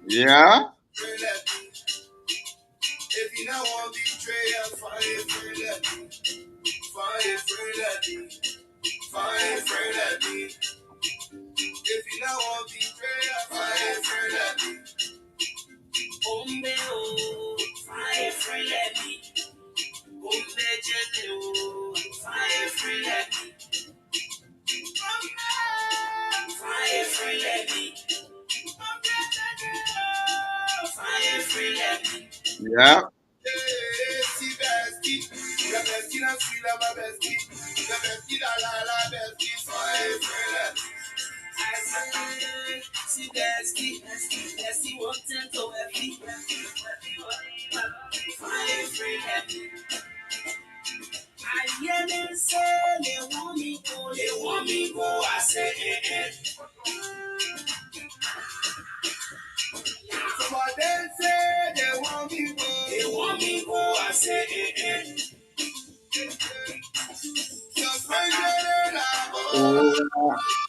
Yeah. If you not want betrayal, fire friend like me. Fire friend like me. Fire friend like me. If you not want betrayal, fire friend like me. Ombe oh, fire friend like me. Ombe jene oh, fire friend like me. Fire friend like me. Ombe jene oh, fire friend like me. Yeah. See bestie, la bestie la suit la ma bestie, la bestie la bestie, fire friend like me. I say, see bestie, bestie wanting to happy, fire friend like me. I hear them say they want me go, I say Some of them say they want me go, I say Some friends say Oh,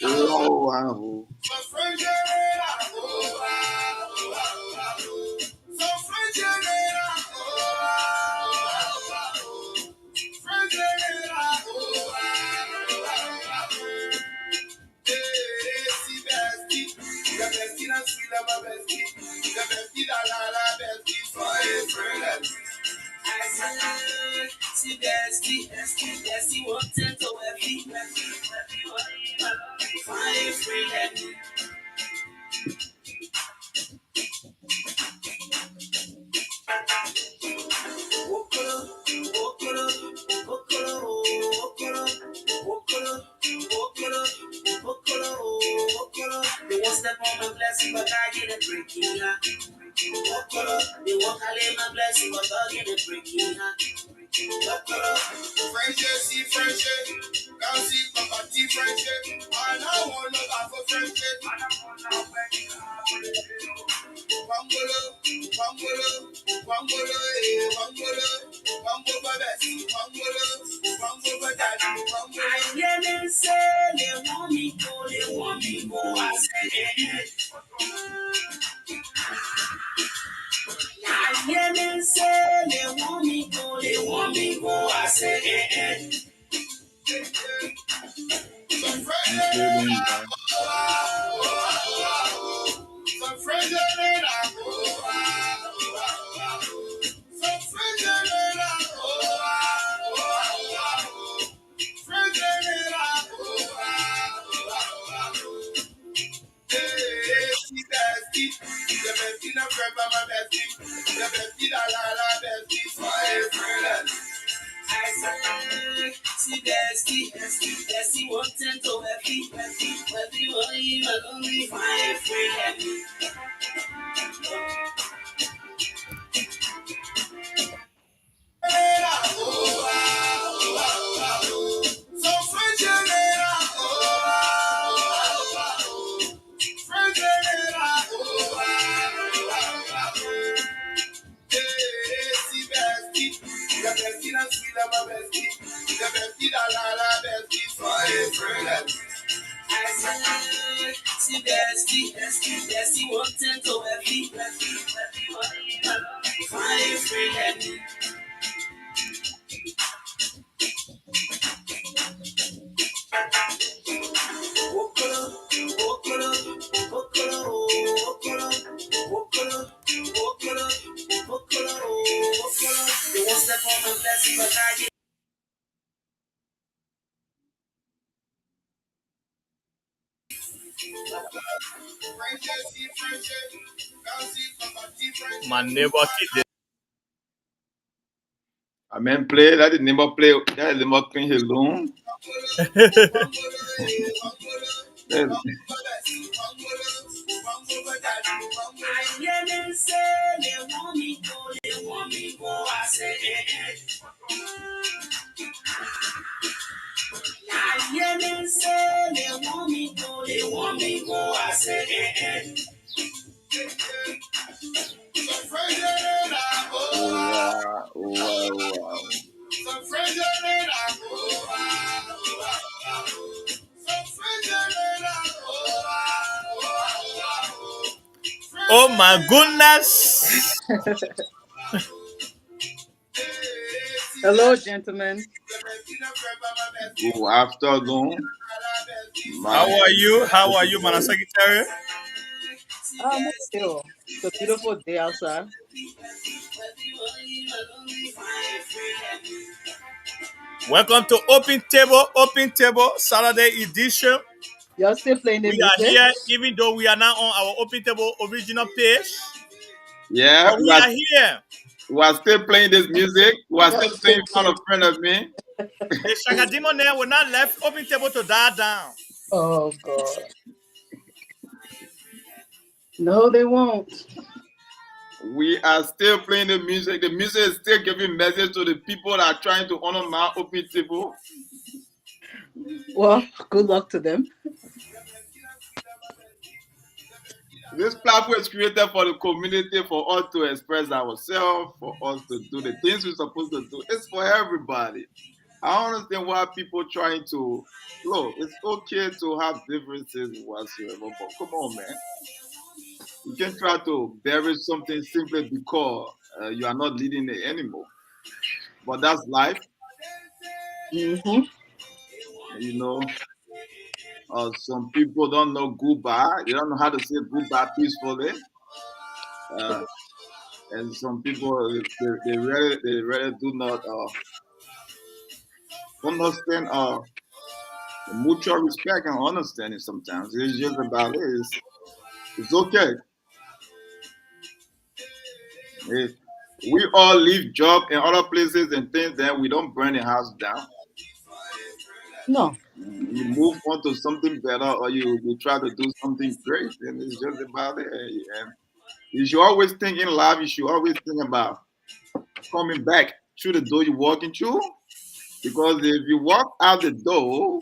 oh, wow. Some friends say Some friends see bestie, la bestie la suit la ma bestie, la bestie la bestie, fire friend like me. I say, see bestie wanting to happy, fire friend like me. Okoro, okoro, okoro, okoro, okoro, okoro, okoro, okoro. They won't step on my blessing, but I get a breaking heart. Okoro, they won't call my blessing, but I get a breaking heart. Okoro, friendship, see friendship, can't see property friendship. I don't want no bad for friendship. Wangolo, wangolo, wangolo, wangolo, wangolo, babesi, wangolo, daddy, wangolo. I hear them say they want me go, I say I hear them say they want me go, I say Some friends Including that. Some friends Some friends See bestie, the bestie na friend by my bestie, the bestie la bestie, fire friend. I say, see bestie wanting to happy, money, but only fire friend. So friend, see bestie, the bestie na sweet my bestie, the bestie la bestie, fire friend. I say, see bestie wanting to happy, money, but only fire friend. Okoro, okoro, okoro, okoro, okoro, okoro, okoro, okoro. They won't step on my blessing, but I get. My neighbor kid. I mean, play. Let the neighbor play. Let the neighbor clean his room. Let- I hear them say they want me go, I say I hear them say they want me go, I say Some friends Oh, wow. Oh, wow. Wow. Some friends Some friends Oh my goodness. Hello, gentlemen. Good afternoon. How are you? How are you, Madam Secretary? I'm okay. Oh. It's a beautiful day outside. Welcome to Open Table, Saturday edition. You're still playing the We are music? here, even though we are now on our Open Table original page. Yeah, But we are here. we are still playing this music. We are You're still still playing in front of friend of me. The Shagadimo there will not left Open Table to die down. Oh, God. No, they won't. We are still playing the music. The music is still giving message to the people that are trying to honor my Open Table. Well, good luck to them. This platform is created for the community, for us to express ourselves, for us to do the things we're supposed to do. It's for everybody. I don't understand why people trying to look. It's okay to have differences whatsoever, but come on, man. You can try to bury something simply because you are not leading it anymore. But that's life, Mm-hmm. you know. Some people don't know goodbye. They don't know how to say goodbye peacefully. Uh, and some people they really do not understand mutual respect and understanding. Sometimes it's just about it. It's okay. If we all leave job in other places and things, then we don't burn the house down. No. You move on to something better, or you try to do something great, and it's just about it. And you should always think in life. You should always think about coming back through the door you're walking through. Because if you walk out the door,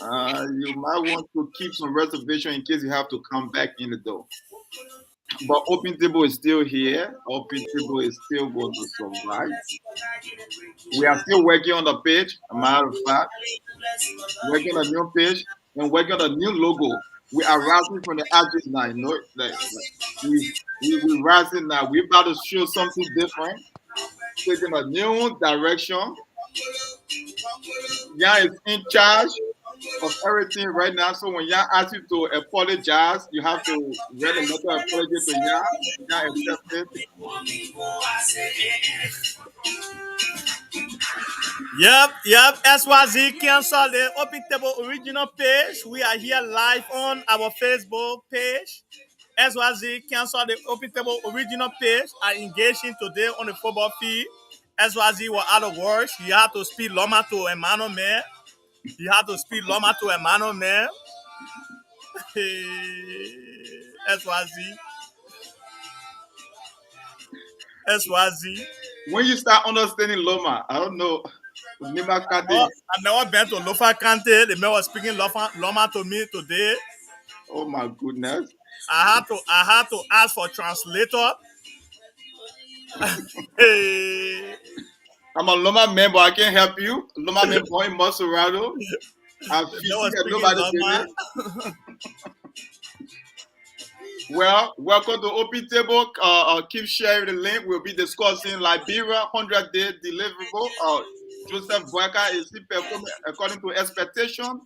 you might want to keep some reservation in case you have to come back in the door. But Open Table is still here. Open Table is still going to survive. We are still working on the page. A matter of fact, working on a new page and working on a new logo. We are rising from the ashes now. You know, we rising now. We're about to show something different, taking a new direction. Yeah, is in charge of everything right now. So when Yan asks you to apologize, you have to write a letter of apology to Yan. Yan accept it. Yep. SYZ cancel the Open Table original page. We are here live on our Facebook page. SYZ cancel the Open Table original page. I engaging today on the football field. SYZ was out of words. He had to speak Loma to Emmanuel Man. He had to speak Loma to Emmanuel Man. SYZ. SYZ. When you start understanding Loma, I don't know. Nima Kate. I've never been to Lofa Kante. The man was speaking Loma to me today. Oh my goodness. I had to ask for translator. Hey. I'm a Loma member. I can't help you. Loma member in Maserado. I'm The man fishing was at speaking nobody Loma. today. Well, welcome to Open Table. Keep sharing the link. We'll be discussing Liberia 100-day deliverable. Joseph Boyka is he performing according to expectation?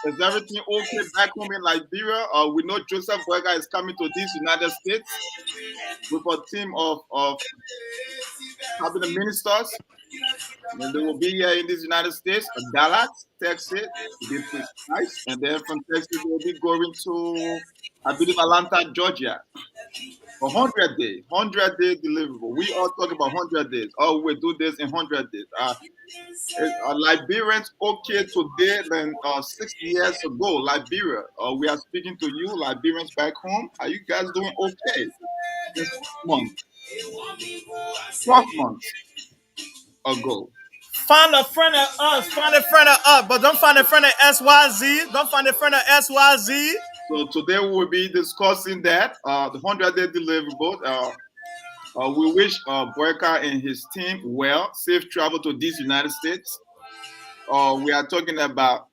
Is everything okay back home in Liberia? We know Joseph Boyka is coming to these United States with a team of cabinet ministers. And they will be here in these United States, Dallas, Texas, to be precise. And then from Texas, they will be going to, I believe, Atlanta, Georgia. 100-day deliverable. We all talk about 100 days. Oh, we do this in 100 days. Liberians okay today than 6 years ago. Liberia. We are speaking to you, Liberians back home. Are you guys doing okay this month? 12 months ago. Find a friend of us. Find a friend of us. But don't find a friend of SYZ. Don't find a friend of SYZ. So today we will be discussing that, the 100-day deliverable. We wish Boyka and his team well, safe travel to these United States. We are talking about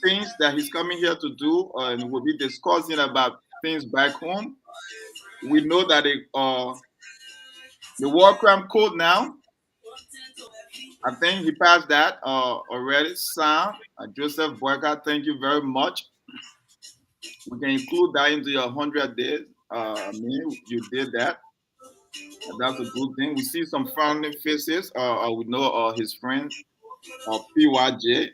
things that he's coming here to do, and we'll be discussing about things back home. We know that the war crime code now, I think he passed that already. Sam, Joseph Boyka, thank you very much. We can include that into your 100 days. I mean, you did that. That's a good thing. We see some frowning faces. We know his friend, PYJ,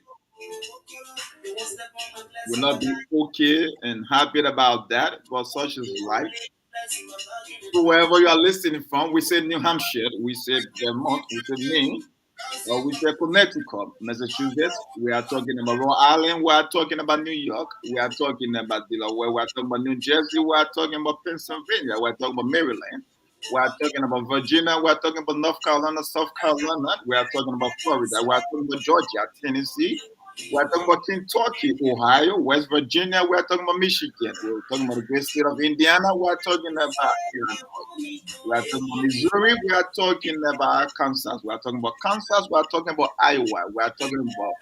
will not be okay and happy about that, but such is life. So wherever you are listening from, we say New Hampshire, we say Vermont, we say Maine, or we say Connecticut, Massachusetts. We are talking about Rhode Island. We are talking about New York. We are talking about Delaware. We are talking about New Jersey. We are talking about Pennsylvania. We are talking about Maryland. We are talking about Virginia. We are talking about North Carolina, South Carolina. We are talking about Florida. We are talking about Georgia, Tennessee. We are talking about Kentucky, Ohio, West Virginia. We are talking about Michigan. We are talking about the great state of Indiana. We are talking about Illinois. We are talking about Missouri. We are talking about Kansas. We are talking about Kansas. We are talking about Iowa. We are talking about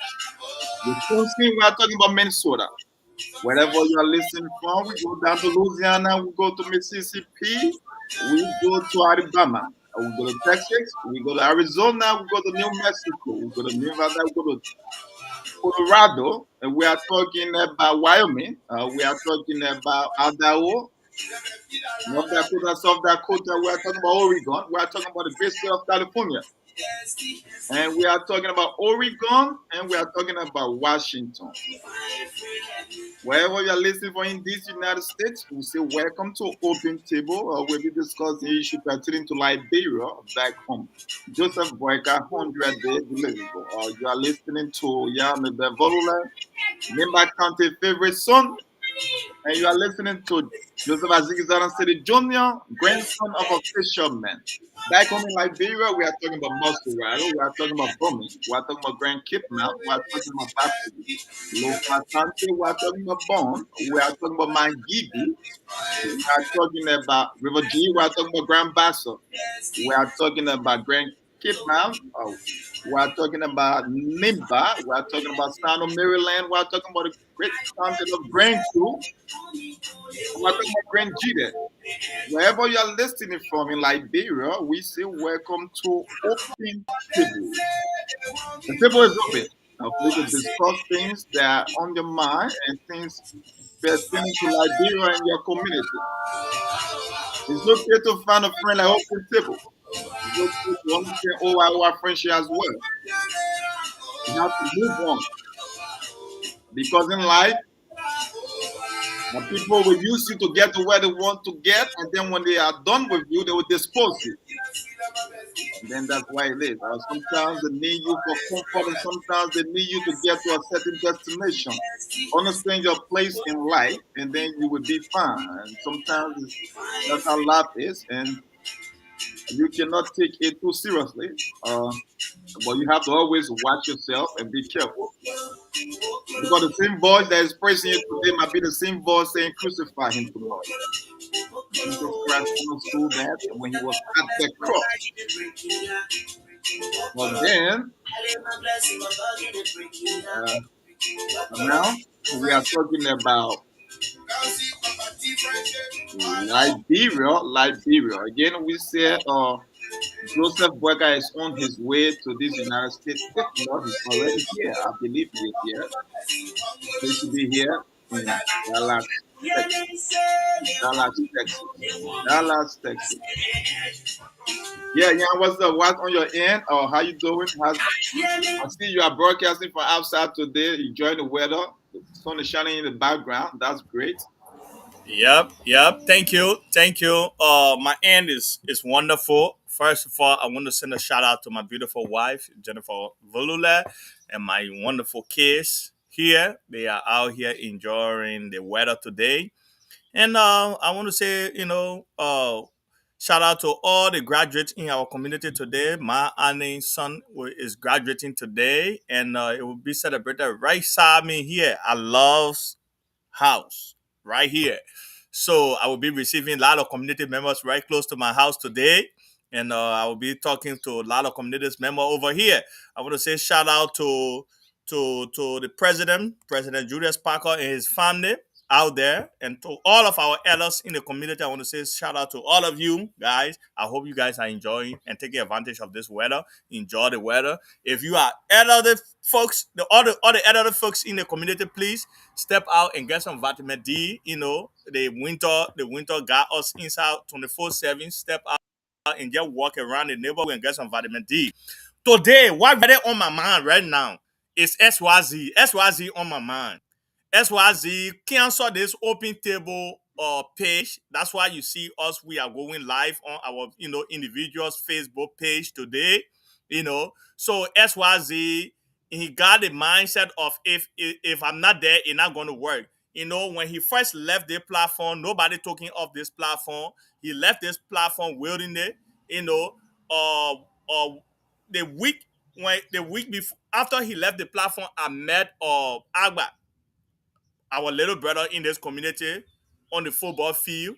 Wisconsin. We are talking about Minnesota. Wherever you are listening from, we go down to Louisiana. We go to Mississippi. We go to Alabama. We go to Texas. We go to Arizona. We go to New Mexico. We go to Nevada. We go to Colorado, and we are talking about Wyoming, we are talking about Idaho, North Dakota, South Dakota, we are talking about Oregon, we are talking about the great state of California, and we are talking about Oregon, and we are talking about Washington. Wherever you are listening from in these United States, we say welcome to Open Table. We'll be discussing issues pertaining to Liberia back home. Joseph Boyka, 100 days deliverable. You are listening to Yami Bevolula, Nimba County favorite son, and you are listening to Joseph Azikizana City Jr., grandson of a fisherman. Back home in Liberia, we are talking about Muscarado, we are talking about Bomi, we are talking about Grand Cape Mount, we are talking about Baptist, Low Fatante, we are talking about Bond, we are talking about Mangidi, we are talking about River G, we are talking about Grand Bassa, we are talking about Grand Cape Mount, we are talking about Nimba, we are talking about Sound of Maryland, we are talking about the great content of Grand Crew, we are talking about Grand G. Wherever you are listening from in Liberia, we say welcome to Open Table. The table is open. Now, we can discuss things that are on your mind and things pertaining to Liberia and your community. It's okay to find a friend like Open Table. It's okay to understand our friendship as well. You have to move on. Because in life, the people will use you to get to where they want to get, and then when they are done with you, they will dispose you. And then that's why it is. Sometimes they need you for comfort, and sometimes they need you to get to a certain destination. Understand your place in life, and then you will be fine. And sometimes that's how life is, and you cannot take it too seriously. But you have to always watch yourself and be careful. Because the same voice that is praising you today might be the same voice saying, crucify him tomorrow. Jesus Christ understood that when he was at the cross. But then, now we are talking about Liberia. Again, we say Joseph Boyka is on his way to this United States. If not, he's already here. I believe he is here. He should be here in Dallas, Texas. Dallas, Texas. Dallas, Texas. Yeah, what's up? What's on your end? Or how you doing? I see you are broadcasting from outside today. Enjoying the weather. The sun is shining in the background. That's great. Yep. Thank you. My end is wonderful. First of all, I want to send a shout out to my beautiful wife, Jennifer Volula, and my wonderful kids here. They are out here enjoying the weather today. And I want to say, shout out to all the graduates in our community today. My Annie's son is graduating today, and it will be celebrated right beside me here at Love's house, right here. So I will be receiving a lot of community members right close to my house today. And I will be talking to a lot of community members over here. I want to say shout out to the president, President Julius Parker and his family out there, and to all of our elders in the community. I want to say shout out to all of you guys. I hope you guys are enjoying and taking advantage of this weather. Enjoy the weather. If you are elderly folks, the other elderly folks in the community, please step out and get some vitamin D. You know, the winter got us inside 24/7. Step out and just walk around the neighborhood and get some vitamin D. Today, what really on my mind right now is SYZ. SYZ on my mind. SYZ cancel this open table page. That's why you see us. We are going live on our individuals Facebook page today. So SYZ, he got the mindset of if I'm not there, it's not going to work. When he first left the platform, nobody took him off this platform. He left this platform wielding it. Uh, uh, the week before, after he left the platform, I met Agba, our little brother in this community, on the football field.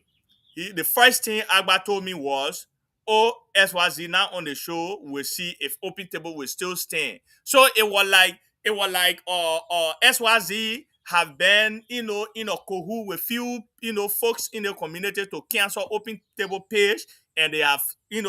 The first thing Agba told me was, "Oh, SYZ now on the show, we'll see if Open Table will still stand." So it was like SYZ have been in a cohort with few folks in the community to cancel Open Table page, and they have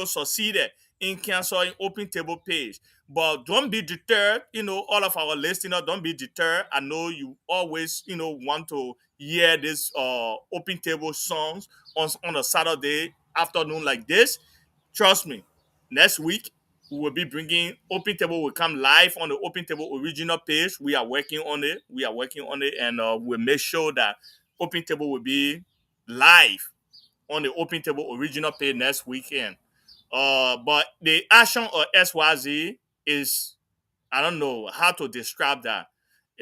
succeeded in canceling Open Table page. But don't be deterred, all of our listeners, don't be deterred. I know you always, want to hear this Open Table songs on a Saturday afternoon like this. Trust me, next week we will be bringing Open Table will come live on the Open Table original page. We are working on it. And we'll make sure that Open Table will be live on the Open Table original page next weekend. But the action of SYZ is, I don't know how to describe that.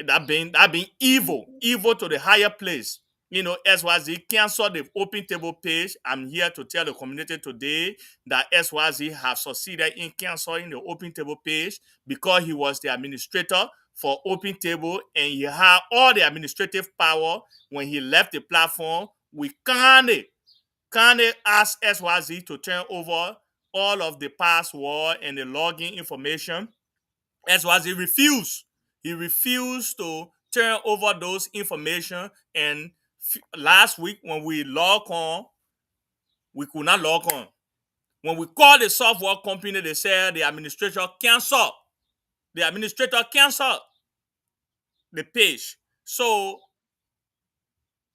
That being evil to the higher place. SYZ canceled the Open Table page. I'm here to tell the community today that SYZ have succeeded in canceling the Open Table page because he was the administrator for Open Table and he had all the administrative power. When he left the platform, we kindly asked SYZ to turn over all of the password and the login information. SYZ refused. He refused to turn over those information. And last week, when we log on, we could not log on. When we called the software company, they said the administrator canceled. The administrator canceled the page. So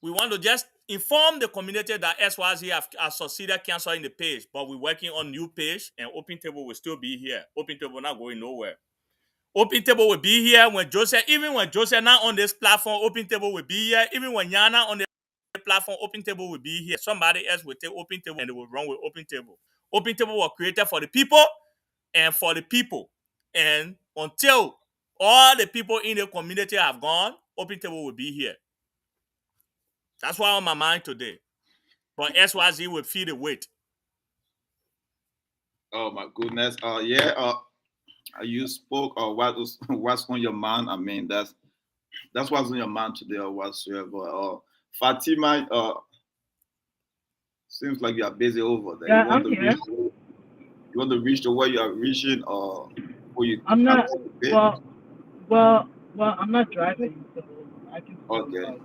we want to just inform the community that SYZ have succeeded canceling the page, but we're working on new page, and Open Table will still be here. Open Table not going nowhere. Open Table will be here when Joseph not on this platform, Open Table will be here. Even when Yana on the platform, Open Table will be here. Somebody else will take Open Table and they will run with Open Table. Open Table was created for the people and for the people. And until all the people in the community have gone, Open Table will be here. That's why on my mind today. But SYZ will feel the weight. Oh my goodness. You spoke what's on your mind. I mean, that's what's on your mind today or whatsoever. Fatima, seems like you are busy over there. Yeah, I'm here. You want to reach to where you are reaching, or you? I'm not. Well, I'm not driving, so I can. Okay.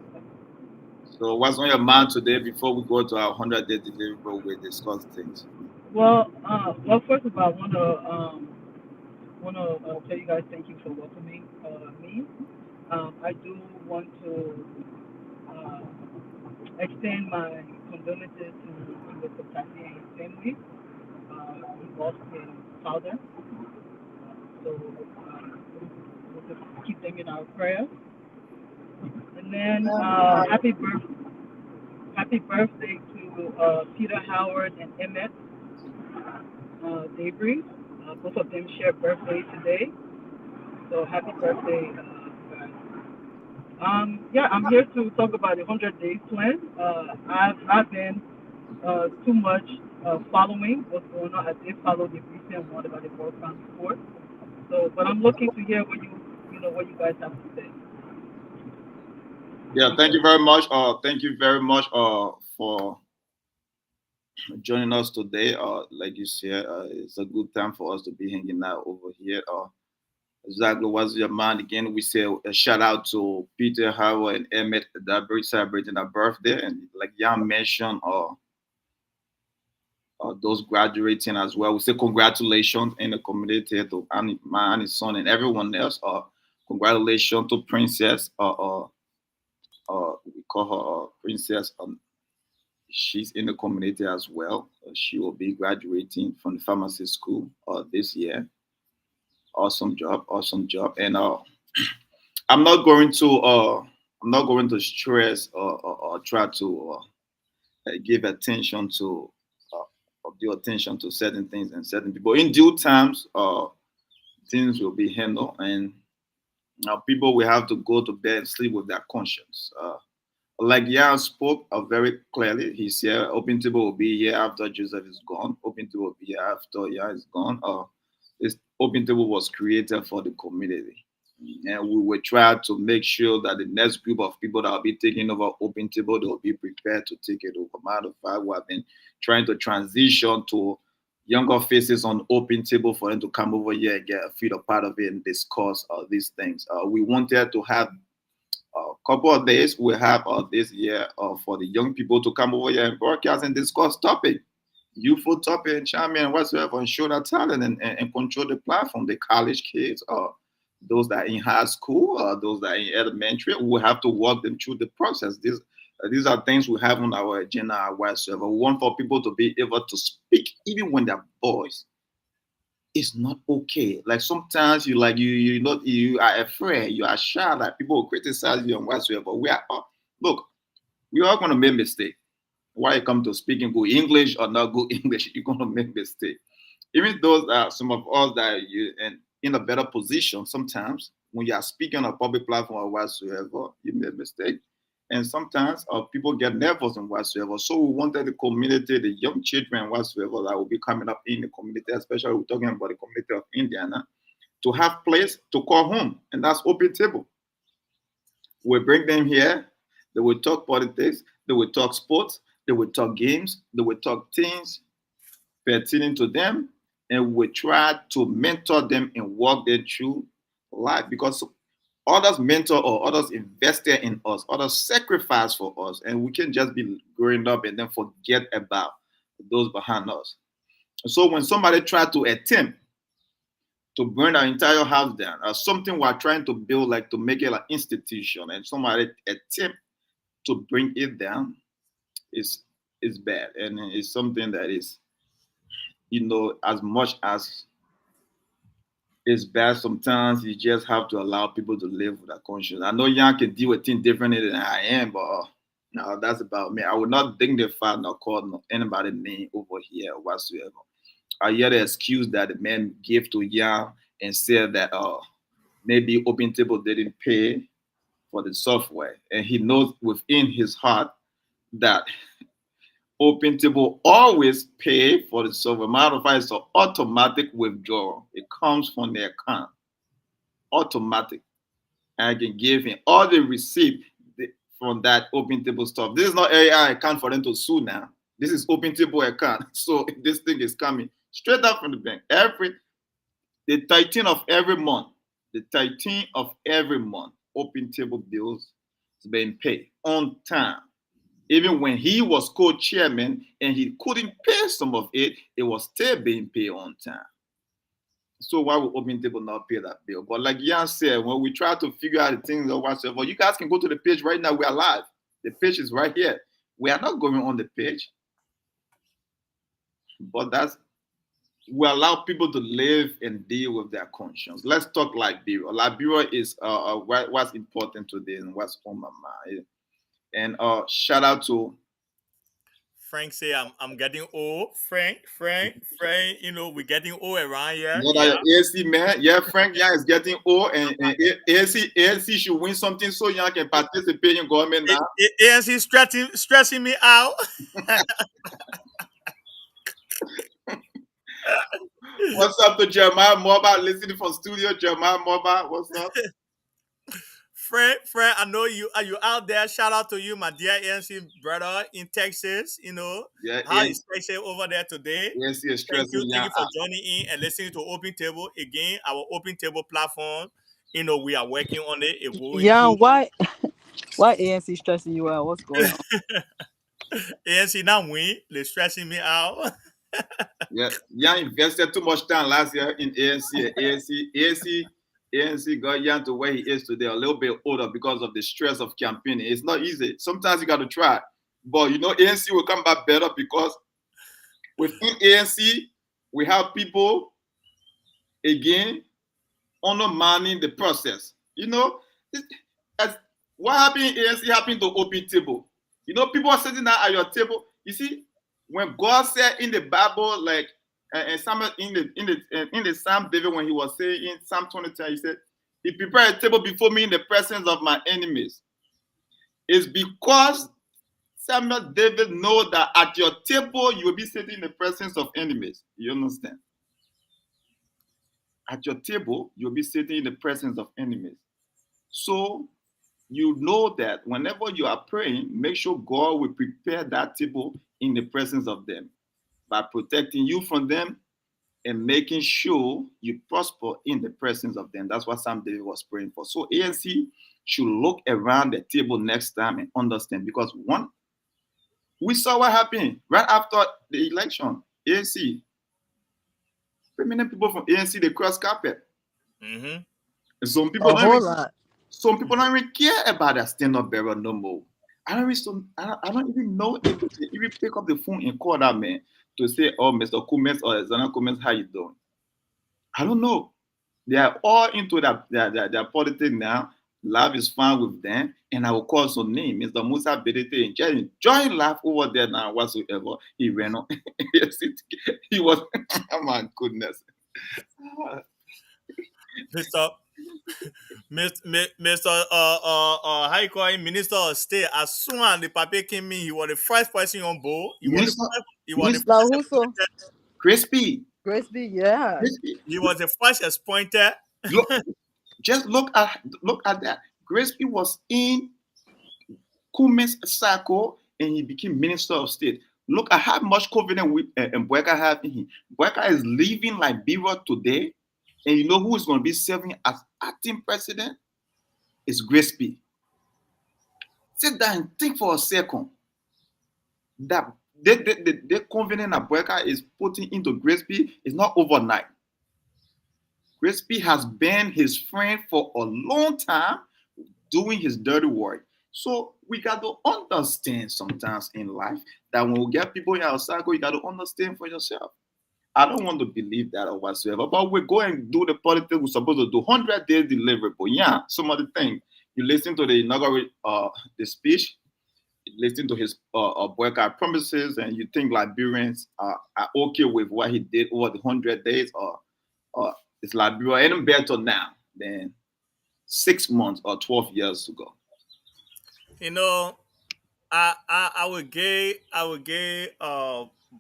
So what's on your mind today before we go to our 100-day delivery where we discuss things? Well, first of all, I want to tell you guys thank you for welcoming me. I do want to extend my condolences to Mr. Patty and his family. He lost his father, so we'll just keep them in our prayers. And then happy birthday to Peter Howard and Emmett Debris. Both of them share birthday today. So happy birthday, guys. I'm here to talk about the 100 Days plan. I've not been too much following what's going on. I did follow the recent one about the World Farm report. So, but I'm looking to hear what you guys have to say. Yeah, thank you very much. Thank you very much for joining us today. Like you said, it's a good time for us to be hanging out over here. exactly what's your mind. Again, we say a shout out to Peter Howard and Emmett Dabry celebrating their birthday, and like Jan mentioned, those graduating as well. We say congratulations in the community to Annie, my Annie's son and everyone else. Congratulations to Princess. We call her Princess. She's in the community as well. She will be graduating from the pharmacy school this year. Awesome job, awesome job. And I'm not going to I'm not going to stress or try to give attention to or due attention to certain things and certain people. In due times, things will be handled, and people will have to go to bed and sleep with their conscience. Like Jan spoke very clearly, he said Open Table will be here after Joseph is gone. Open Table will be here after Jan is gone. This Open Table was created for the community. And we will try to make sure that the next group of people that will be taking over Open Table, they will be prepared to take it over. Matter of fact, we have been trying to transition to younger faces on Open Table for them to come over here and get a feel of part of it and discuss these things. We wanted to have a couple of days we have this year for the young people to come over here and broadcast and discuss topic, youthful topic, and chime in whatsoever and show their talent and control the platform. The college kids, those that are in high school, those that are in elementary, we have to walk them through the process. These are things we have on our agenda whatsoever. We want for people to be able to speak even when they're boys. It's not okay. Like sometimes you are afraid, you are shy, like people will criticize you and whatsoever. Look, we are gonna make mistakes. Why it come to speaking good English or not good English, you're gonna make mistakes. Even those that some of us that you and in a better position sometimes when you are speaking on a public platform or whatsoever, you make mistake. And sometimes people get nervous and whatsoever. So we wanted the community, the young children whatsoever that will be coming up in the community, especially we're talking about the community of Indiana, to have place to call home. And that's Open Table. We bring them here. They will talk politics. They will talk sports. They will talk games. They will talk things pertaining to them. And we try to mentor them and walk them through life because others mentor or others invested in us, others sacrifice for us, and we can just be growing up and then forget about those behind us. So when somebody try to attempt to burn our entire house down, or something we're trying to build, like to make it an institution, and somebody attempt to bring it down, is bad, and it's something that is, as much as it's bad sometimes. You just have to allow people to live with that conscience. I know Jan can deal with things differently than I am, but no, that's about me. I would not dignify nor call anybody name over here whatsoever. I hear the excuse that the man gave to Jan and said that maybe Open Table didn't pay for the software, and he knows within his heart that Open Table always pay for the software. Matter of fact, it's an automatic withdrawal. It comes from the account, automatic. And I can give him all the receipt from that Open Table stuff. This is not AI account for them to sue now. This is Open Table account. So this thing is coming straight up from the bank. The 13th of every month, Open Table bills is being paid on time. Even when he was co-chairman and he couldn't pay some of it, it was still being paid on time. So why would Open Table not pay that bill? But like Jan said, when we try to figure out the things or whatsoever, you guys can go to the page right now. We are live. The page is right here. We are not going on the page, but we allow people to live and deal with their conscience. Let's talk Liberia. Liberia is what's important today and what's on my mind. And shout out to Frank say I'm getting old. Frank, we're getting old around here. you know that ASC man. Yeah, Frank Young is getting old, and ASC should win something so Young can participate in government now. ANC stressing me out. What's up to Jeremiah Mobile listening from studio? Jeremiah Mobile, what's up? Friend, I know you are you out there. Shout out to you, my dear ANC brother in Texas. Yeah, How is Texas over there today? ANC is Thank stressing you young for out. joining in and listening to Open Table again. Our Open Table platform. We are working on it. It will Yeah, improve. why ANC stressing you out? What's going on? ANC now win. They're stressing me out. Yeah, Young invested too much time last year in ANC. ANC got Young to where he is today, a little bit older because of the stress of campaigning. It's not easy. Sometimes you got to try. But ANC will come back better because within ANC, we have people, again, undermining the process. As what happened in ANC happened to Open Table. People are sitting down at your table. You see, when God said in the Bible, like and Samuel in the Psalm David, when he was saying in Psalm 22, he said, "He prepared a table before me in the presence of my enemies." It's because Samuel David know that at your table you will be sitting in the presence of enemies. You understand? At your table you'll be sitting in the presence of enemies. So you know that whenever you are praying, make sure God will prepare that table in the presence of them by protecting you from them and making sure you prosper in the presence of them. That's what Sam David was praying for. So ANC should look around the table next time and understand, because one, we saw what happened right after the election. ANC, prominent people from ANC, they cross carpet. Mm-hmm. And some people A don't whole even lot. Some people don't even care about that stand-up barrel no more. I don't even know if they even pick up the phone and call that man to say, "Oh, Mr. Cummins or Zana Cummins, how you doing?" I don't know. They are all into their politics now. Life is fine with them, and I will call some name, Mr. Musa Bedete, and just join life over there now whatsoever. He ran on. He was. Oh my goodness. Mr. Mr. How you call him? Minister of State. As soon as the paper came in, he was the first person on board. Minister, He was the Minister first Lahuso, appointed. Crispy, Crispy, yeah. Crispy. He was the first appointed. Look, just look at that. Gillespie was in Cummins' circle and he became Minister of State. Look at how much confidence Mbeka have in him. Mbeka is leaving Liberia today, and you know who is going to be serving as acting president? It's Gillespie. Sit down and think for a second. That the confidence that Mbeka is putting into Gillespie is not overnight. Gillespie has been his friend for a long time, doing his dirty work. So we got to understand sometimes in life that when we get people in our circle, you got to understand for yourself. I don't want to believe that or whatsoever, but we go and do the politics we're supposed to do. 100 days deliverable. Yeah, some of the things. You listen to the inaugural the speech, you listen to his boycott promises, and you think Liberians are okay with what he did over the 100 days, or is Liberia any better now than 6 months or 12 years ago? You know, I would give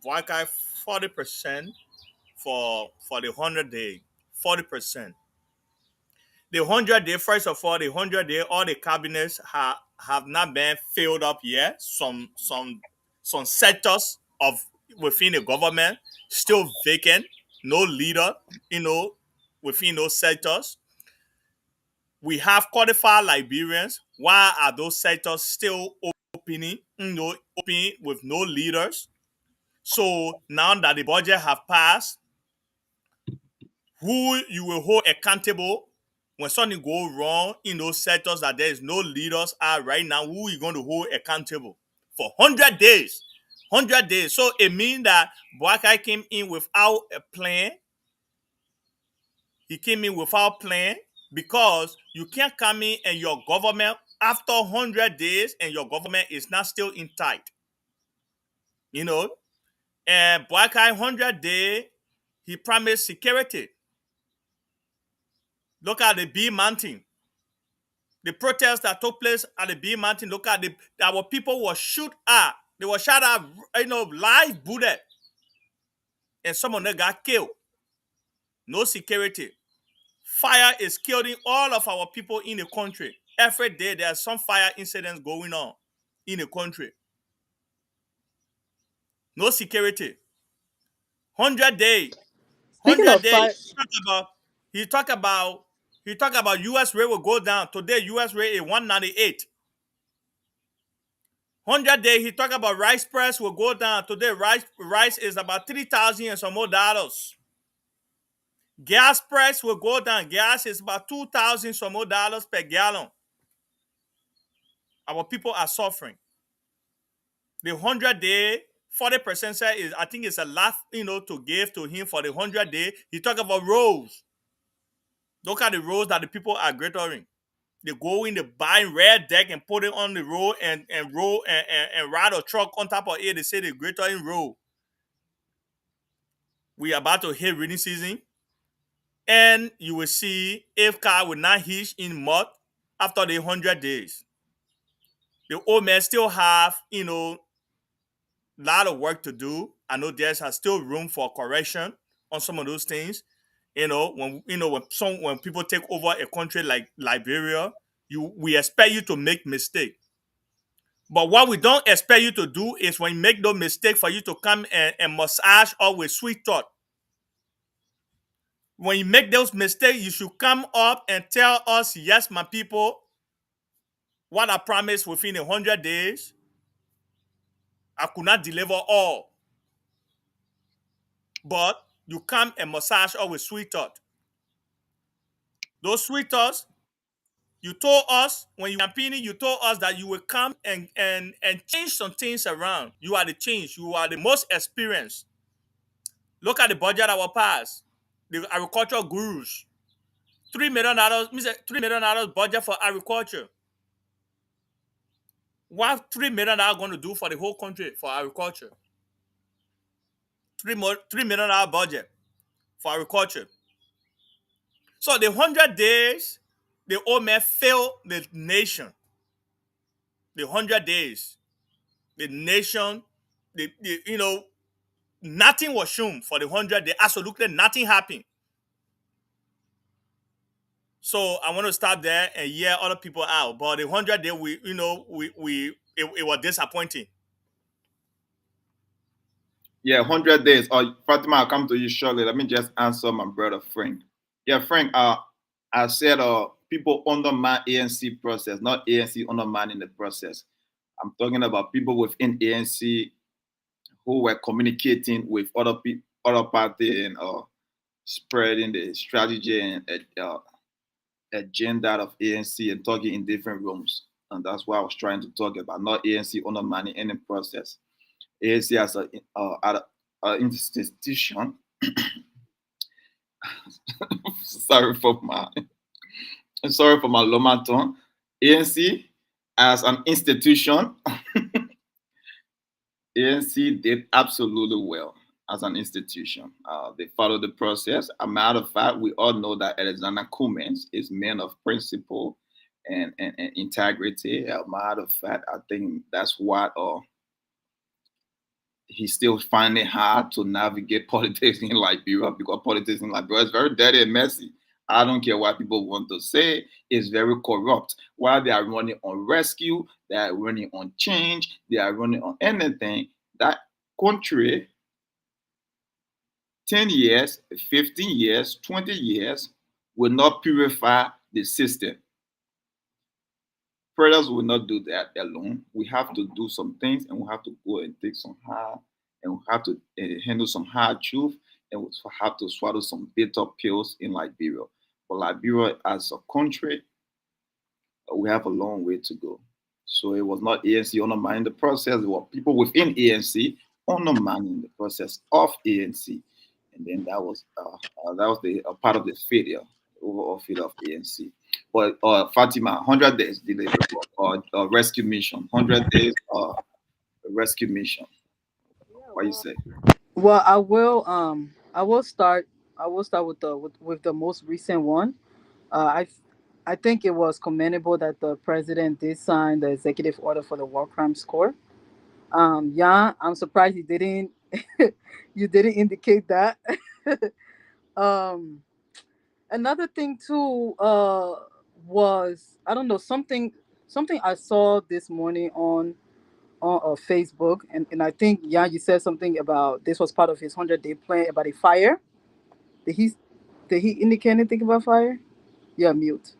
black guy 40% for the 100 day. 40%. The 100 day, first of all, the 100 day, all the cabinets have not been filled up yet. Some sectors of within the government still vacant, no leader, within those sectors. We have qualified Liberians. Why are those sectors still opening, open with no leaders? So now that the budget have passed, who you will hold accountable when something go wrong in those sectors that there is no leaders are right now? Who you going to hold accountable for 100 days? 100 days. So it means that Boakai came in without a plan. He came in without plan because you can't come in and your government after 100 days and your government is not still intact. You know, and Boakai 100 days, he promised security. Look at the B Mountain. The protests that took place at the B Mountain, look at our people were shot at. They were shot at, live bullet. And some of them got killed. No security. Fire is killing all of our people in the country. Every day there's some fire incidents going on in the country. No security. 100 day. Speaking 100 of day. fire, He talk about US rate will go down. Today US rate is 198. 100 day, he talk about rice price will go down. Today rice is about 3,000 and some more dollars. Gas price will go down. Gas is about 2,000 some more dollars per gallon. Our people are suffering. The 100 day, 40% say is, I think it's a lot, to give to him for the 100 day. He talk about roads. Look at the roads that the people are greatering. They go in, they buy red deck and put it on the road and roll and ride a truck on top of it. They say the greatering road. We are about to hit rainy season. And you will see if car will not hitch in mud after the 100 days. The old man still have, lot of work to do. I know there's still room for correction on some of those things. When people take over a country like Liberia, we expect you to make mistake. But what we don't expect you to do is when you make no mistake for you to come and massage us with sweet thought. When you make those mistakes, you should come up and tell us, yes, my people, what I promised within 100 days, I could not deliver all. But you come and massage us with sweet thought. Those sweet thoughts, you told us, when you were campaigning, you told us that you will come and change some things around. You are the change. You are the most experienced. Look at the budget that was passed. The agricultural gurus. $3 million budget for agriculture. What $3 million going to do for the whole country for agriculture? $3 million budget for agriculture. So the 100 days, the old man failed the nation. The 100 days, the nation, nothing was shown for the 100 days. Absolutely nothing happened. So I want to stop there and hear other people out. But the 100 day, it was disappointing. Yeah, 100 days. Fatima, I'll come to you shortly. Let me just answer my brother Frank. Yeah, Frank, I said people undermine ANC process, not ANC undermining the process. I'm talking about people within ANC who were communicating with other people, other party, and spreading the strategy and agenda of ANC and talking in different rooms. And that's what I was trying to talk about, not ANC undermining any process. ANC as an institution. sorry for my Loma tone. ANC as an institution, ANC did absolutely well as an institution. They followed the process. A matter of fact, we all know that Alexander Cummins is man of principle and integrity. A matter of fact, I think that's what he's still finding hard to navigate politics in Liberia, because politics in Liberia is very dirty and messy. I don't care what people want to say. It's very corrupt. While they are running on rescue, they are running on change, they are running on anything. That country, 10 years, 15 years, 20 years, will not purify the system. Prayers will not do that alone. We have to do some things, and we have to go and take some hard, and we have to handle some hard truth, and we have to swallow some bitter pills in Liberia. But Liberia as a country, we have a long way to go. So it was not ANC undermining the process, it was people within ANC undermining the process of ANC. And then that was the part of the failure, overall failure of ANC. But Fatima, 100 days delivery or rescue mission, 100 days rescue mission. What you say? well, I will start with the most recent one. I think it was commendable that the president did sign the executive order for the war crimes court. Yeah, I'm surprised you didn't you didn't indicate that. um Another thing too, was, I don't know, something I saw this morning on Facebook, and I think, yeah, you said something about this was part of his 100-day plan about a fire. Did he did he indicate anything about fire? Yeah, mute.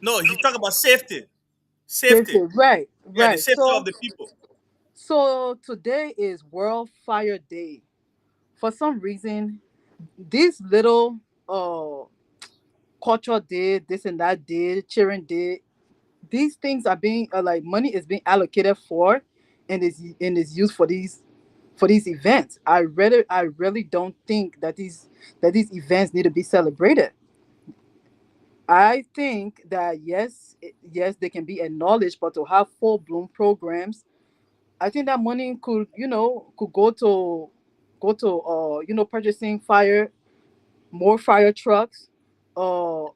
No, he talk about safety. Safety, Safety. right, Yeah, the right. safety of So the people. today is World Fire Day. For some reason, this little culture did this and that did cheering did these things are being like money is being allocated for and is used for these events. I really don't think that these events need to be celebrated. I think that yes, yes, they can be acknowledged, but to have full blown programs, I think that money could go to purchasing more fire trucks, or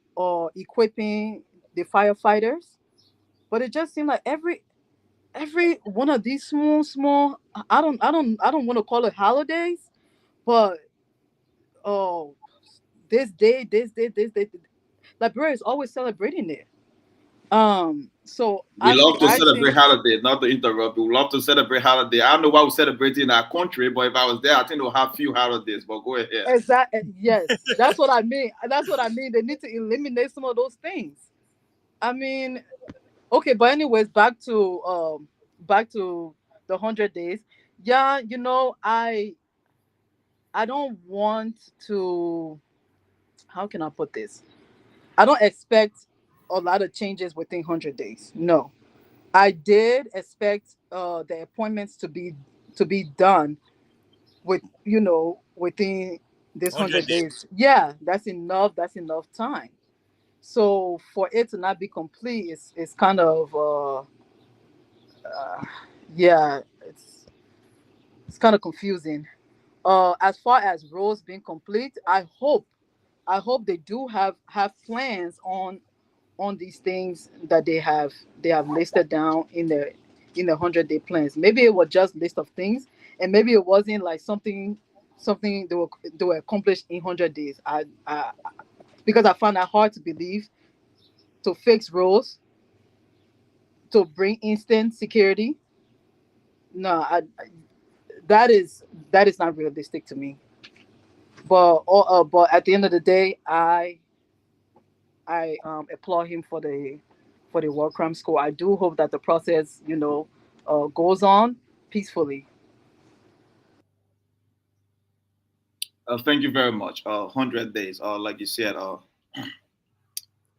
equipping the firefighters. But it just seemed like every one of these small, I don't want to call it holidays, but oh, this day, Liberia is always celebrating it. So We love to I celebrate think holidays, not to interrupt. We love to celebrate holiday. I don't know why we celebrate in our country, but if I was there, I think we'll have few holidays. But go ahead. yes, that's what I mean. That's what I mean. They need to eliminate some of those things. I mean, okay, but anyways, back to the 100 days. Yeah, I don't want to. How can I put this? I don't expect a lot of changes within 100 days. No, I did expect the appointments to be done within this 100 hundred days. days. Yeah, that's enough. That's enough time. So for it to not be complete is kind of yeah, it's kind of confusing. As far as roles being complete, I hope they do have plans on these things that they have listed down in the 100-day plans. Maybe it was just list of things, and maybe it wasn't like something they were accomplished in 100 days. Because I found that hard to believe, to fix roles, to bring instant security. No, that is not realistic to me. But at the end of the day, I applaud him for the war crime score. I do hope that the process, goes on peacefully. Thank you very much. 100 days. Like you said,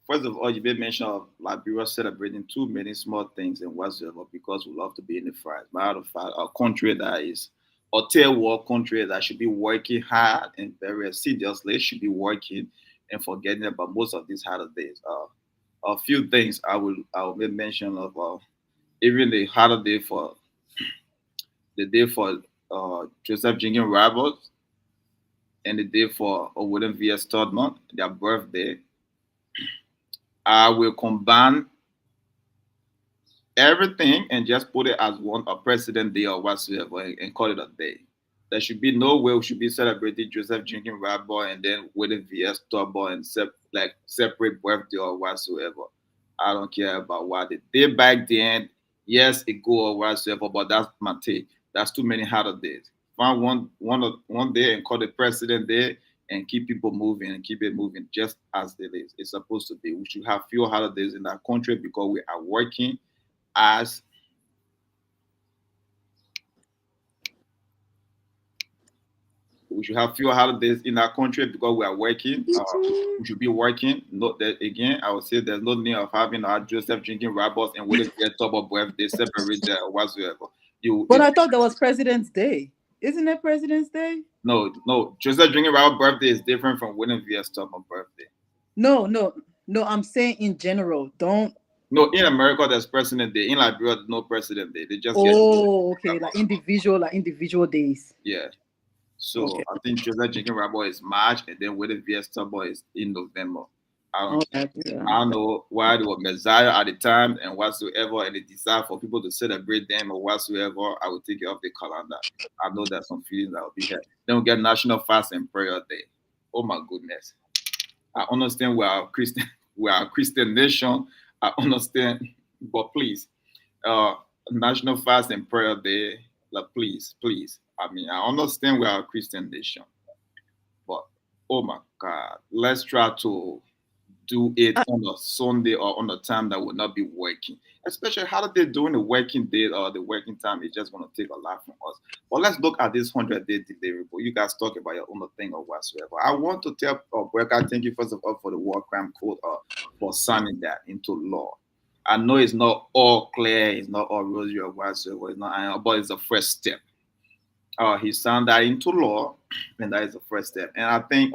first of all, you made mention of Liberia celebrating too many small things and whatsoever because we love to be in the front. Matter of fact, a country that is a third world country that should be working hard and very assiduously should be working and forgetting about most of these holidays. A few things I will make mention of. Even the holiday for the day for Joseph Jenkins Roberts and the day for William V.S. Todman, their birthday. I will combine everything and just put it as one a president day or whatsoever and call it a day. There should be no way we should be celebrating Joseph Jenkins Rabbi and then William V.S. Todman and like separate birthday or whatsoever. I don't care about what the day back then. Yes, it go or whatsoever, but that's my take. That's too many holidays. Find one day and call the president day and keep people moving and keep it moving just as it is. It's supposed to be. We should have fewer holidays in our country because we are working as we should have fewer holidays in our country because we are working. We should be working. Not that again. I would say there's no need of having our Joseph drinking rabbits and waiting for top of birthday separate whatsoever. You But I thought that was President's Day. Isn't it President's Day? no. Joseph drinking rabbit birthday is different from William V.S. top of birthday. No, no, no. I'm saying in general. Don't. No, in America there's President Day. In Liberia, there's no President Day. They just get Oh, okay. Like individual days. yeah. So Okay. I think Joseph Jenkins Rabo is March, and then Willie V.S. Tubbo is in November. I don't, Okay. Yeah. I don't know why they were Messiah at the time and whatsoever, and they decide for people to celebrate them or whatsoever. I will take it off the calendar. I know there's some feelings that will be here. Then we get National Fast and Prayer Day. Oh my goodness. I understand we are Christian. we are a Christian nation. I understand, but please, uh, National Fast and Prayer Day, like, please, please. I mean, I understand we are a Christian nation, but oh my God, let's try to do it on a Sunday or on a time that will not be working. Especially holiday during the working day or the working time is just going to take a lot from us. But let's look at this 100-day deliverable. You guys talk about your own thing or whatsoever. I want to tell Breaker, thank you first of all for the War Crime Code for signing that into law. I know it's not all clear, it's not all rosy or whatsoever, it's not, but it's a first step. He signed that into law, and that is the first step. And I think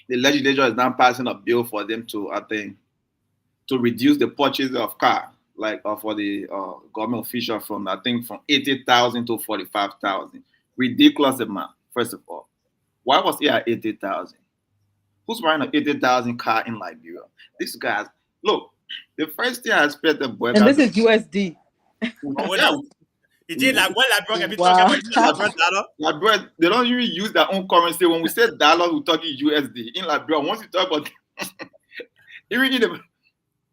the legislature is now passing a bill for them to, I think, to reduce the purchase of car, like for the government official from, I think, from 80,000 to 45,000. Ridiculous amount, first of all. Why was it at 80,000? Who's buying an 80,000 car in Liberia? These guys, look, the first thing I expected, boy, and this is USD. It is like what Liberia can be Wow. talking about dollar. Liberia, they don't even use their own currency. When we say dollar, we're talking USD. In Liberia, once you talk about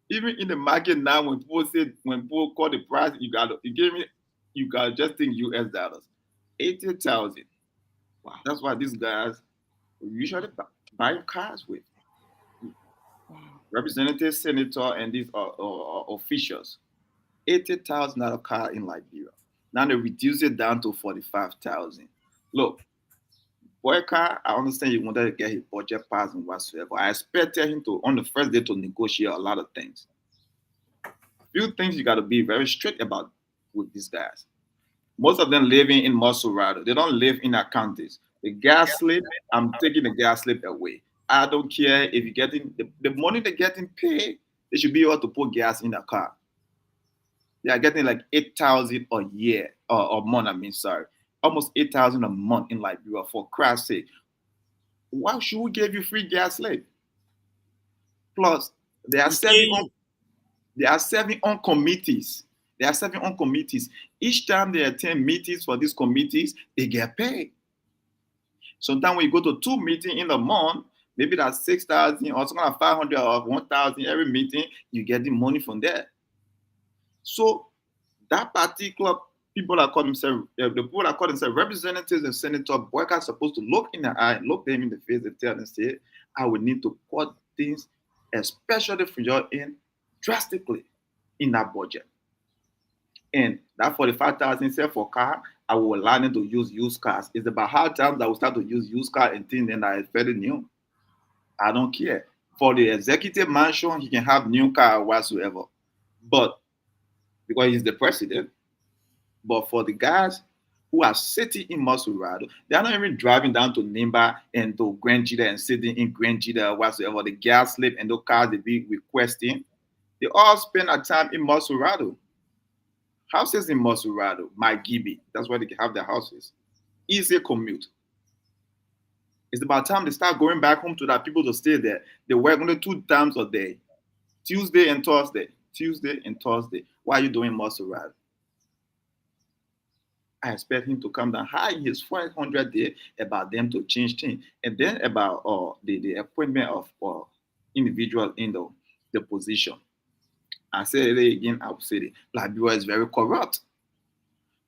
even in the market now, when people call the price, you gotta just think US dollars. 80,000. Wow, that's why these guys usually buy cars with. Representative, senator, and these officials. $80,000 car in Liberia. Now they reduce it down to 45,000. Look, Boyka, I understand you wanted to get his budget passed and whatsoever. I expected him to, on the first day, to negotiate a lot of things. Few things you got to be very strict about with these guys. Most of them living in Masurado. They don't live in their counties. The gas slip, I'm taking the gas slip away. I don't care if you're getting the money they're getting paid, they should be able to put gas in the car. They are getting like 8,000 a year or a month. I mean, sorry, almost 8,000 a month in Liberia. For Christ's sake, why should we give you free gas slip? Plus, they are serving on committees. They are serving on committees. Each time they attend meetings for these committees, they get paid. Sometimes when you go to 2 meetings in a month, maybe that's 6,000 or something like 500 or 1,000 every meeting, you get the money from there. So that particular people that call themselves, the people that call themselves representatives and senators, Boyka are supposed to look in the eye, look them in the face, and tell them, say, I would need to cut things, especially for your end, drastically in that budget. And that 45,000 set for car, I will allow them to use used cars. It's about how time that we start to use used cars and things that are very new. I don't care. For the executive mansion, he can have new car whatsoever. But because he's the president. But for the guys who are sitting in Masurado, they're not even driving down to Nimba and to Grand Jida and sitting in Grand Jida whatsoever. The gas slip and the cars they be requesting, they all spend their time in Masurado. Houses in Masurado, Magibbi, that's where they can have their houses. Easy commute. It's about time they start going back home to their people to stay there. They work only 2 times a day, Tuesday and Thursday. Why are you doing Masurado? I expect him to come down high in his 400 day about them to change things. And then about the appointment of individuals in the position. I say it again, I will say it. Liberia is very corrupt.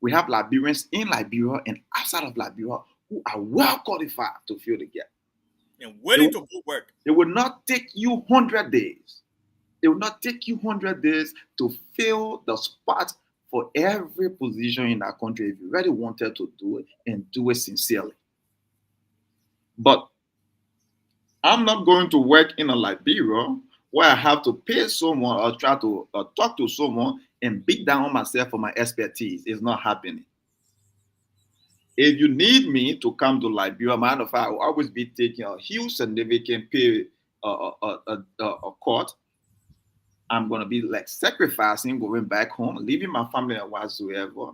We have Liberians in Liberia and outside of Liberia who are well qualified to fill the gap. And willing to go work. It will not take you 100 days. It will not take you 100 days to fill the spot for every position in our country if you really wanted to do it and do it sincerely. But I'm not going to work in a Liberia where I have to pay someone or try to talk to someone and beat down on myself for my expertise. It's not happening. If you need me to come to Liberia, matter of fact, I will always be taking a huge significant pay a court. I'm going to be like sacrificing, going back home, leaving my family and whatsoever.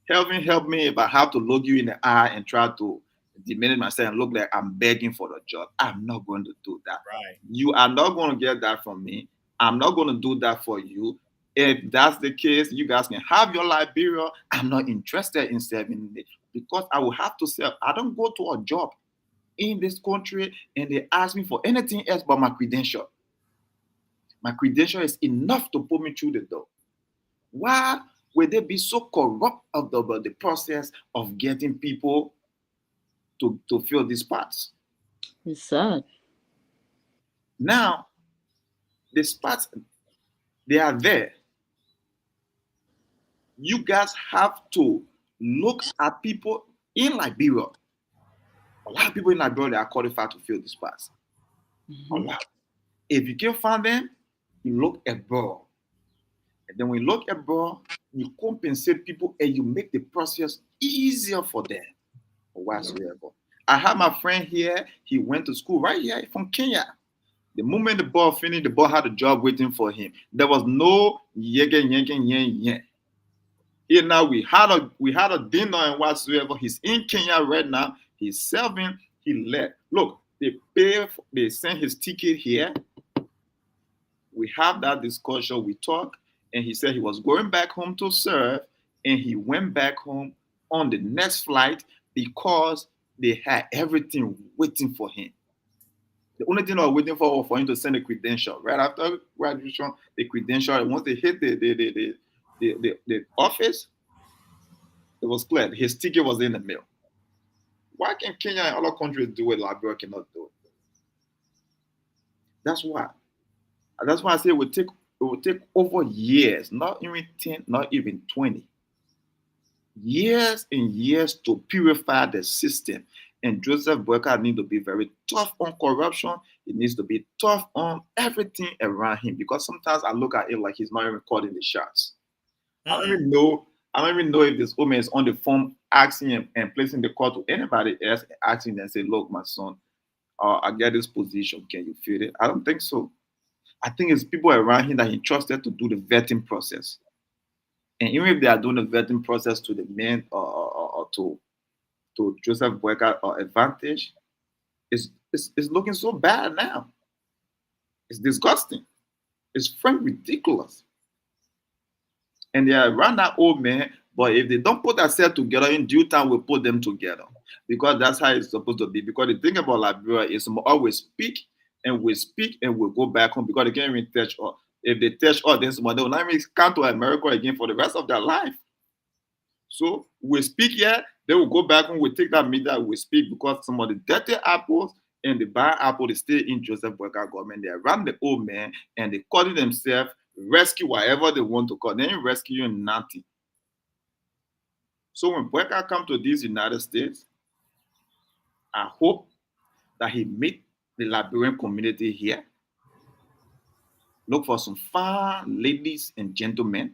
Help me if I have to look you in the eye and try to diminish myself and look like I'm begging for the job. I'm not going to do that. Right. You are not going to get that from me. I'm not going to do that for you. If that's the case, you guys can have your Liberia. I'm not interested in serving it because I will have to serve. I don't go to a job in this country and they ask me for anything else but my credential. My credential is enough to put me through the door. Why would they be so corrupt about the process of getting people to fill these spots? It's sad. Now, the spots, they are there. You guys have to look at people in Liberia. A lot of people in Liberia, they are qualified to fill these spots. A lot. If you can find them, you look abroad. And then when you look abroad, you compensate people and you make the process easier for them or whatsoever. I have my friend here. He went to school right here from Kenya. The moment the boy finished, the boy had a job waiting for him. There was no yen. Here now we had a dinner and whatsoever. He's in Kenya right now. He's serving. He left. Look, they sent his ticket here. We have that discussion. We talk, and he said he was going back home to serve, and he went back home on the next flight because they had everything waiting for him. The only thing I was waiting for was for him to send a credential. Right after graduation, the credential, once they hit the office, it was clear. His ticket was in the mail. Why can Kenya and other countries do it, Liberia cannot do it? That's why. And that's why I say it will take over years, not even 10, not even 20. Years and years to purify the system. And Joseph Boyka needs to be very tough on corruption. He needs to be tough on everything around him, because sometimes I look at it like he's not even calling the shots. I don't even know if this woman is on the phone asking him and placing the call to anybody else, asking them, say, look, my son, I get this position. Can you fill it? I don't think so. I think it's people around him that he trusted to do the vetting process. And even if they are doing the vetting process to the men or to Joseph Boyka or advantage, it's looking so bad now. It's disgusting. It's frankly ridiculous. And they are around that old man, but if they don't put themselves together, in due time we'll put them together. Because that's how it's supposed to be. Because the thing about Liberia is always speak and we'll go back home, because they can't even touch us. If they touch us, then somebody will not even come to America again for the rest of their life. So we speak here, they will go back home, we take that media, we speak, because some of the dirty apples and the bad apple, they stay in Joseph Boyka government. They run the old man and they call it themselves rescue whatever they want to call. They ain't rescuing nothing. So when Boyka come to these United States, I hope that he meet the Liberian community here. Look for some fine ladies and gentlemen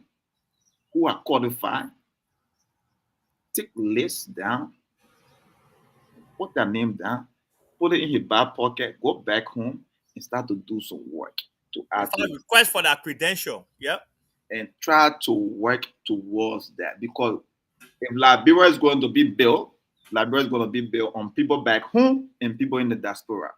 who are qualified. Take lists down, put their name down, put it in his back pocket, go back home and start to do some work to add to request for that credential. Yep. And try to work towards that. Because if Liberia is going to be built, Liberia is going to be built on people back home and people in the diaspora.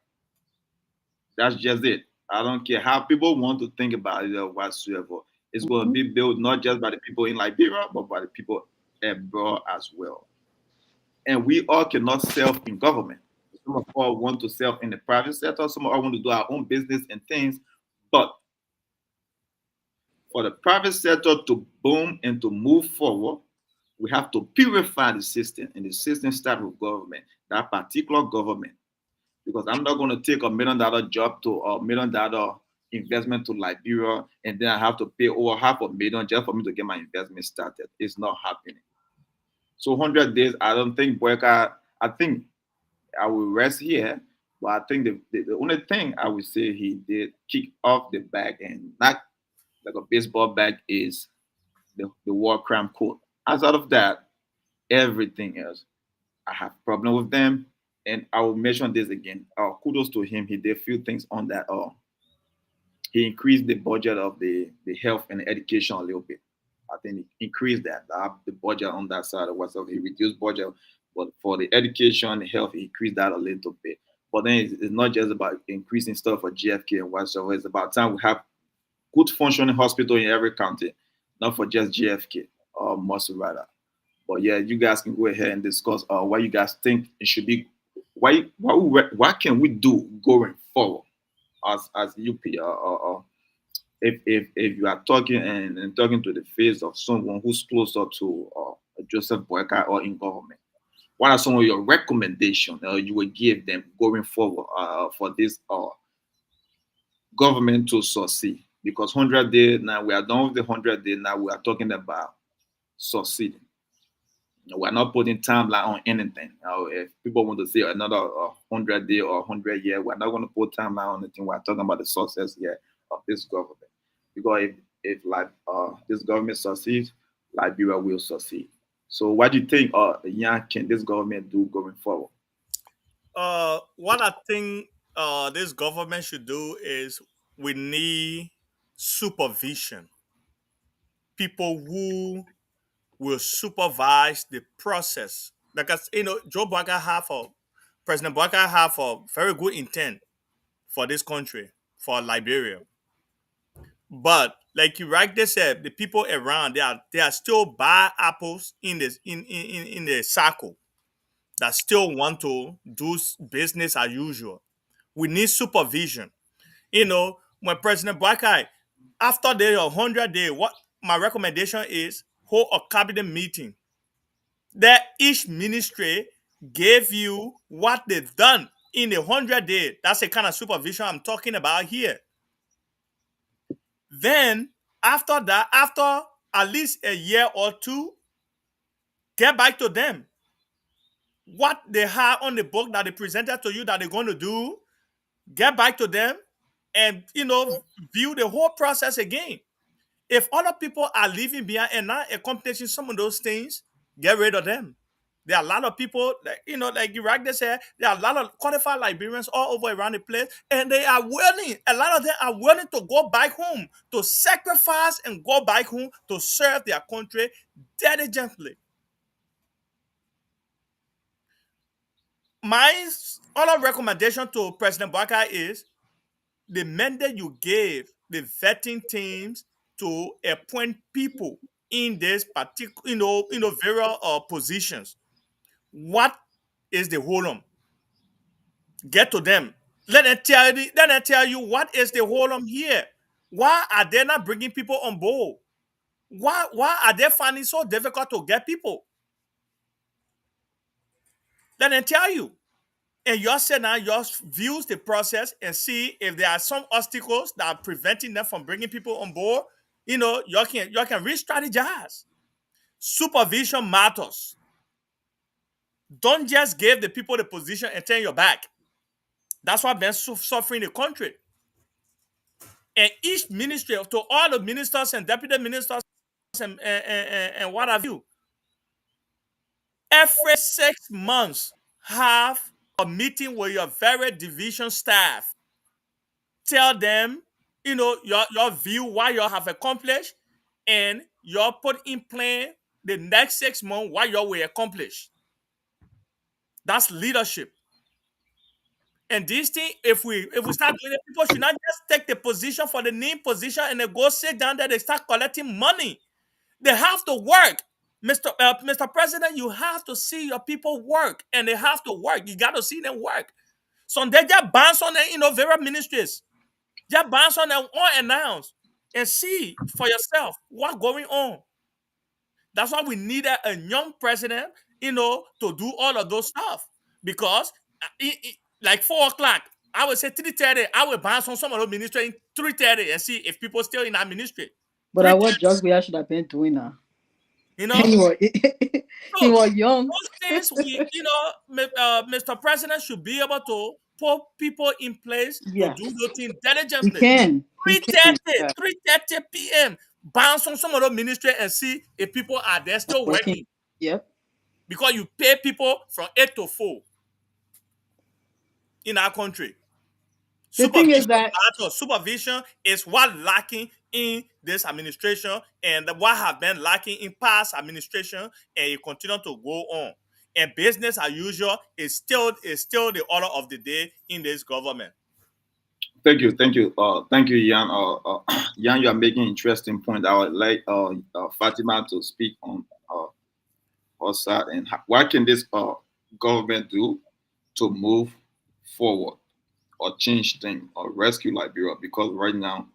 That's just it. I don't care how people want to think about it or whatsoever. It's going to be built not just by the people in Liberia, but by the people abroad as well. And we all cannot serve in government. Some of us want to serve in the private sector. Some of us want to do our own business and things. But for the private sector to boom and to move forward, we have to purify the system. And the system starts with government, that particular government. Because I'm not going to take $1 million job to $1 million investment to Liberia, and then I have to pay over $500,000 just for me to get my investment started. It's not happening. So 100 days, I don't think Boyka, I think I will rest here, but I think the only thing I would say he did kick off the bag and not like a baseball bag is the war crime code. Outside of that, everything else, I have problem with them. And I will mention this again. Kudos to him. He did a few things on that. He increased the budget of the health and education a little bit. I think he increased that, the budget on that side of what's up. He reduced budget, but for the education and health, he increased that a little bit. But then it's not just about increasing stuff for GFK and whatsoever. It's about time we have good functioning hospital in every county, not for just GFK or Mossad. But yeah, you guys can go ahead and discuss what you guys think it should be what can we do going forward as UP? If you are talking and talking to the face of someone who's closer to Joseph Boyka or in government, what are some of your recommendations you would give them going forward for this government to succeed? Because 100 days now, we are done with the 100 days. Now we are talking about succeeding. We're not putting timeline on anything. If people want to say another 100 day or 100 year, we're not going to put timeline on anything. We're talking about the success here of this government. Because if like this government succeeds, Liberia will succeed. So what do you think can this government do going forward? What I think this government should do is we need supervision. People who will supervise the process. Because Joe Biden have a President Biden have a very good intent for this country, for Liberia. But like you rightly said, the people around they are still bad apples in this in the circle that still want to do business as usual. We need supervision. When President Biden, after the 100 day, what my recommendation is hold a cabinet meeting that each ministry gave you what they've done in the 100 day. That's the kind of supervision I'm talking about here. Then after that, after at least a year or two, get back to them. What they have on the book that they presented to you that they're going to do, get back to them and view the whole process again. If other people are leaving behind and not accomplishing some of those things, get rid of them. There are a lot of people, like Iraq, they said, there are a lot of qualified Liberians all over around the place, and they are willing, a lot of them are willing to go back home, to sacrifice and go back home to serve their country diligently. My other recommendation to President Baka is the mandate you gave the vetting teams to appoint people in this particular, various positions. What is the hold on? Get to them. Let them tell you what is the hold on here. Why are they not bringing people on board? Why are they finding it so difficult to get people? Let them tell you. And your Senate just views the process and see if there are some obstacles that are preventing them from bringing people on board. You can re-strategize. Supervision matters. Don't just give the people the position and turn your back. That's what been suffering the country. And each ministry, to all the ministers and deputy ministers and what have you, every 6 months have a meeting with your very division staff. Tell them, your view, what you have accomplished, and you're put in plan the next 6 months what you will accomplish. That's leadership. And this thing, if we start doing it, people should not just take the position for the name position and then go sit down there, they start collecting money. They have to work. Mr. President, you have to see your people work, and they have to work. You got to see them work. So they just bounce on the various ministries. Just bounce on them unannounced and see for yourself what's going on. That's why we needed a young president, to do all of those stuff. Because like 4 o'clock, I would say 3:30, I will bounce on some of those ministry in 3:30 and see if people still in that ministry. But I what Josh we should have been doing now. He was young. Those things Mr. President should be able to put people in place to do the thing diligently. He can. 3:30 p.m. Bounce on some of those ministry and see if people are there still working. Yep. Because you pay people from 8 to 4 in our country. The thing is that supervision is what lacking in this administration and what have been lacking in past administration, and it continue to go on. And business as usual is still the order of the day in this government. Thank you, Yan. Yan, you are making interesting point. I would like Fatima to speak on her side and what can this government do to move forward or change things or rescue Liberia? Because right now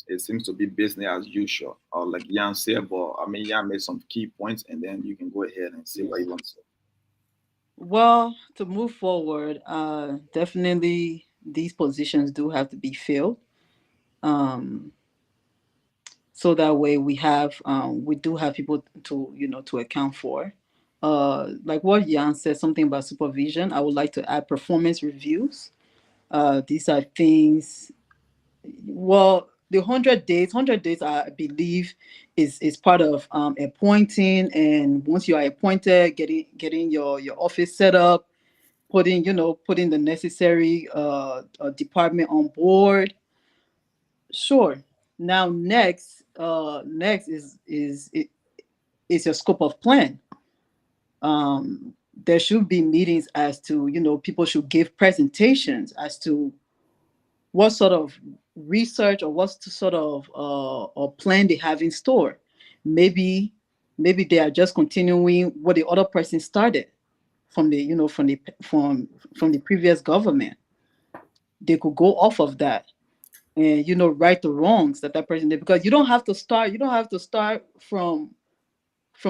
it seems to be business as usual. Or like Jan said, but I mean, Jan made some key points, and then you can go ahead and say what you want to say. Well, to move forward, definitely these positions do have to be filled. Um, so that way we do have people to to account for. Like what Jan said, something about supervision. I would like to add performance reviews. These are things. Well, the 100 days, I believe, is part of appointing, and once you are appointed, getting your office set up, putting the necessary department on board. Sure. Now next is your scope of plan. There should be meetings as to, people should give presentations as to what sort of research or what sort of or plan they have in store. Maybe maybe they are just continuing what the other person started from the from the previous government. They could go off of that and right the wrongs that person did, because you don't have to start from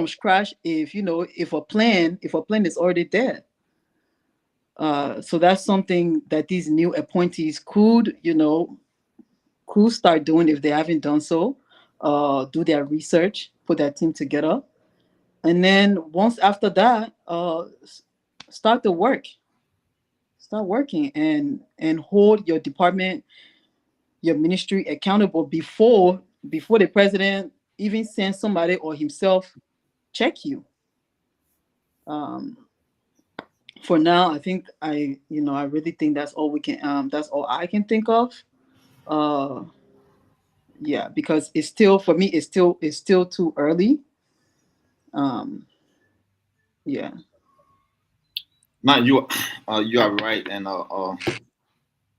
scratch if if a plan is already there. So that's something that these new appointees could start doing if they haven't done so. Do their research, put their team together, and then once after that, start the work, start working, and hold your department, your ministry accountable before the president even sends somebody or himself check you. Um, for now, I think I really think that's all I can think of. Uh, yeah, because it's still, for me, it's still too early. Um, yeah. Now you are right, and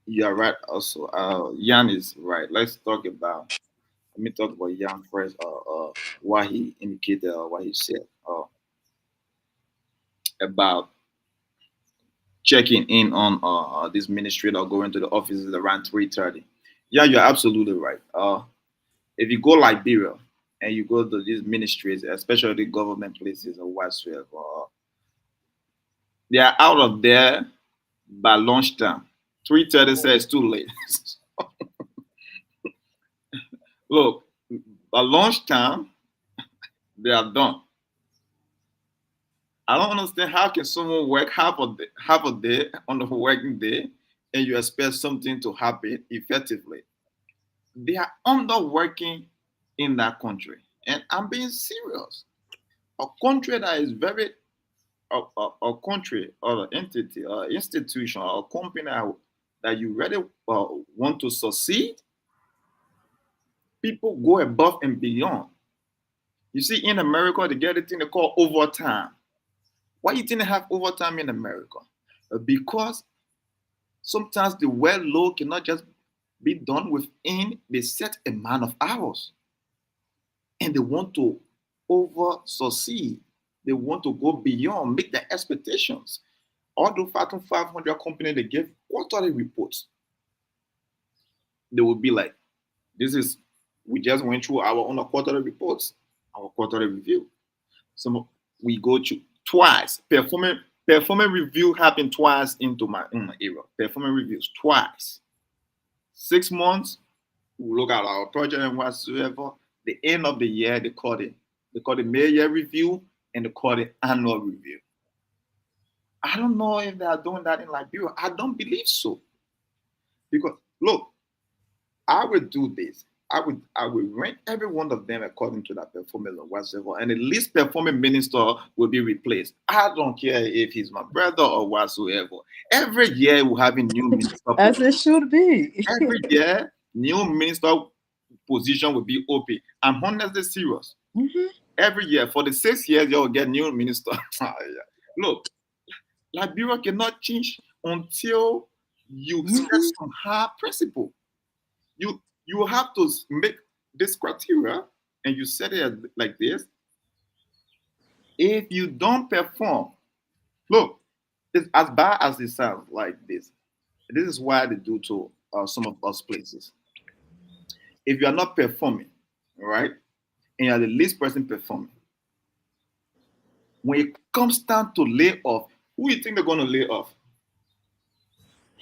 you are right also. Jan is right. Let me talk about Jan first. What he indicated, what he said about checking in on this ministry or going to the offices around 3:30. Yeah, you're absolutely right. If you go Liberia and you go to these ministries, especially the government places or whatsoever, they are out of there by lunchtime. 3:30 says too late. Look, by lunchtime, they are done. I don't understand how can someone work half a day on a working day and you expect something to happen effectively. They are underworking in that country. And I'm being serious. A country that is very a country or an entity or institution or a company that you really want to succeed, people go above and beyond. You see, in America, they get a thing they call overtime. Why you think they have overtime in America? Because sometimes the workload cannot just be done within the set amount of hours. And they want to over succeed. They want to go beyond, meet their expectations. All the Fortune 500 companies, they give quarterly reports. They will be like, we just went through our own quarterly reports, our quarterly review. So we go to twice. Performance review happened twice into my era. Performance reviews twice. 6 months, we look at our project and whatsoever. The end of the year, they call it mid-year review and they call it annual review. I don't know if they are doing that in Liberia. I don't believe so. Because look, I would do this. I would rank every one of them according to that performance or whatsoever, and the least performing minister will be replaced. I don't care if he's my brother or whatsoever. Every year we're having new minister. As it should be. Every year, new minister position will be open. I'm honestly serious. Mm-hmm. Every year, for the 6 years, you'll get new minister. Look, Liberia cannot change until you set some high principle. You have to make this criteria and you set it like this. If you don't perform, look, It's as bad as it sounds like this. This is why they do to some of us places. If you are not performing, right, and you are the least person performing, when it comes down to lay off, who you think they're going to lay off?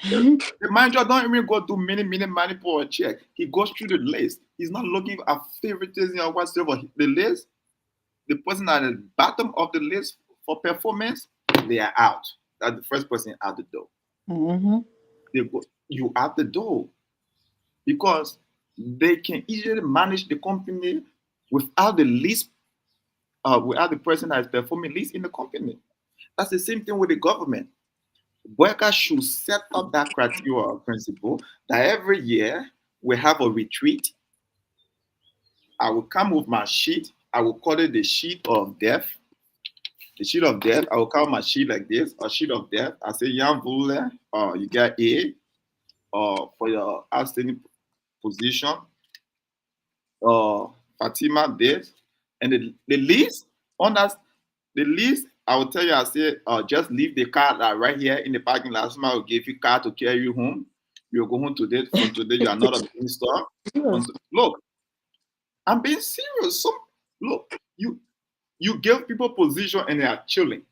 The manager don't even go do many money for a check. He goes through the list. He's not looking at favoritism or whatsoever. The list, the person at the bottom of the list for performance, they are out. That's the first person out the door. Mm-hmm. They go, you out the door because they can easily manage the company without the least, without the person that is performing least in the company. That's the same thing with the government. Workers should set up that criteria or principle that every year we have a retreat. I will come with my sheet. I will call it the sheet of death. The sheet of death. I will call my sheet like this, a sheet of death. I say, Young Vule, you get A, for your outstanding position. Fatima this. And the list, on that, the list, I will tell you, I say, just leave the car right here in the parking lot. Somebody will give you car to carry you home. You'll go home today. From today, you are not a minister. Look, I'm being serious. So, look, you give people position and they are chilling.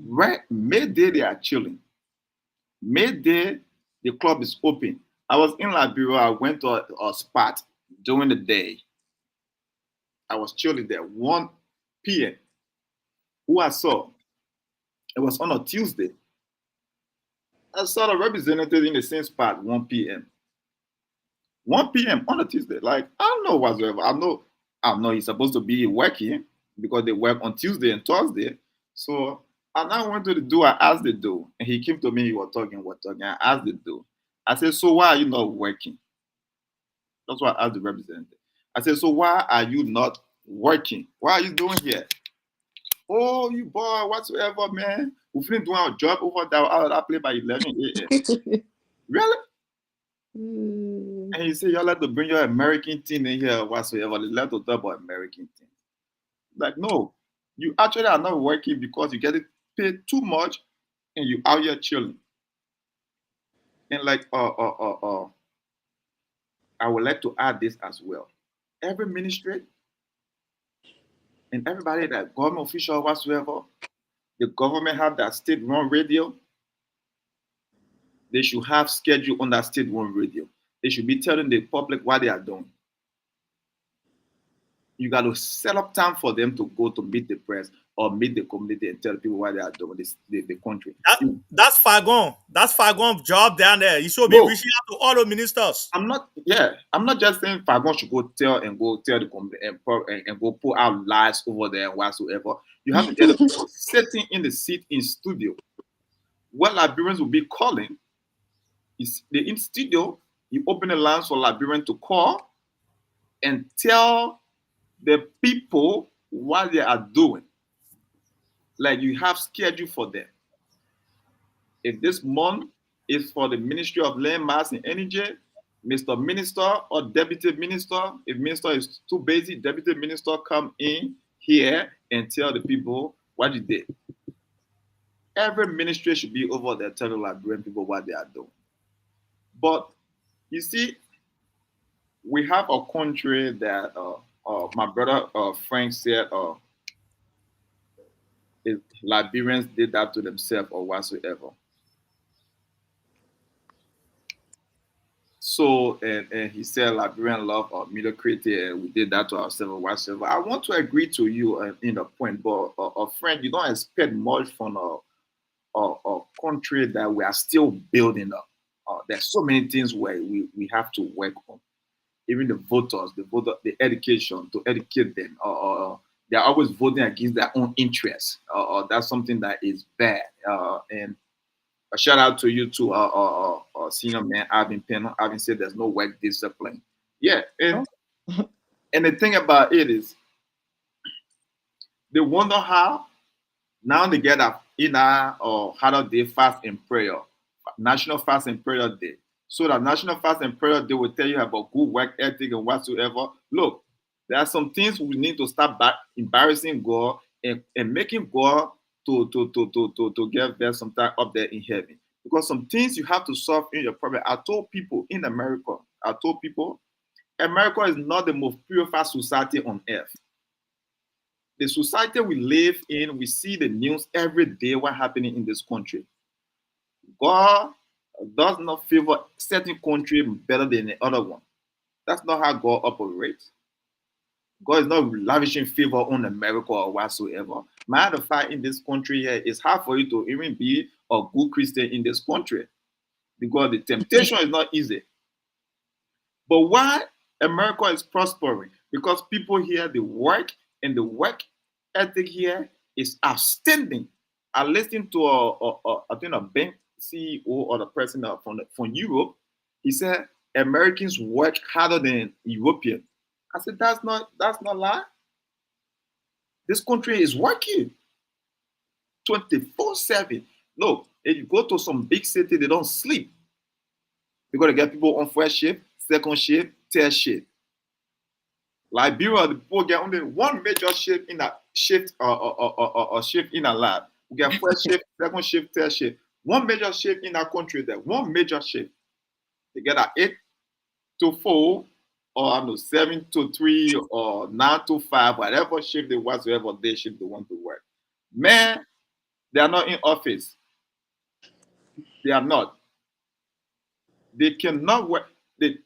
Right? Midday, they are chilling. Midday, the club is open. I was in Liberia. I went to a spot during the day. I was chilling there. 1 p.m. Who I saw, it was on a Tuesday. I saw the representative in the same spot 1 p.m. 1 p.m. on a Tuesday. Like, I don't know whatsoever. I know he's supposed to be working because they work on Tuesday and Thursday. So and I went to the door, I asked the door, and he came to me, he was talking. I asked the door. I said, so why are you not working? That's what I asked the representative. I said, so why are you not working? What are you doing here? Oh, you boy, whatsoever, man. We finished doing our job over there out of that place by 11 a.m. Really? And he said, y'all like to bring your American team in here whatsoever. They like to talk about American team. Like, no, you actually are not working because you get paid too much and you out here chilling. And like, I would like to add this as well. Every ministry and everybody that government official whatsoever, the government have that state-run radio. They should have schedule on that state-run radio. They should be telling the public what they are doing. You got to set up time for them to go to meet the press or meet the community and tell people what they are doing, the country. That's Fagon. That's Fagon's job down there. He should be reaching out to all the ministers. I'm not just saying Fagon should go tell the community and go put out lies over there and whatsoever. You have to get people sitting in the seat in studio. What Liberians will be calling is in studio. You open the lines for Liberians to call and tell the people what they are doing. Like you have schedule for them. If this month is for the Ministry of Land, Mass and Energy, Mr. Minister or Deputy Minister, if Minister is too busy, Deputy Minister come in here and tell the people what you did. Every ministry should be over there telling Liberian people what they are doing. But you see, we have a country that my brother Frank said if Liberians did that to themselves or whatsoever. So, and he said Liberian love mediocrity and we did that to ourselves or whatsoever. I want to agree to you in the point, but friend, you don't expect much from a country that we are still building up. There's so many things where we have to work on. Even the voters, the education to educate them. They're always voting against their own interests. That's something that is bad. And a shout out to you too, senior man Alvin Penn. Alvin said there's no work discipline. Yeah, and the thing about it is, they wonder how now they get up in or how do they fast and prayer, National Fast and Prayer Day. So that National Fast and Prayer Day will tell you about good work ethic and whatsoever. Look, there are some things we need to stop back embarrassing God and making God to get there sometime up there in heaven. Because some things you have to solve in your problem. I told people in America, I told people, America is not the most purified society on earth. The society we live in, we see the news every day, what happening in this country. God does not favor certain country better than the other one. That's not how God operates. God is not lavishing favor on America or whatsoever. Matter of fact, in this country here, it's hard for you to even be a good Christian in this country because the temptation is not easy. But why America is prospering? Because people here, they work, and the work ethic here is outstanding. I listened to I think a bank CEO or the president from Europe. He said Americans work harder than Europeans. I said that's not lie. This country is working 24/7. Look, if you go to some big city, they don't sleep. You got to get people on first shift, second shift, third shift. Liberia, the people get only one major shift in a shift or shift in a lab. We get first shift, second shift, third shift. One major shift in our country there. One major shift. They get at 8 to 4, or I don't know, 7 to 3, or 9 to 5, whatever shift they whatsoever day shift they want to work. Man, they are not in office. They are not. They cannot work. The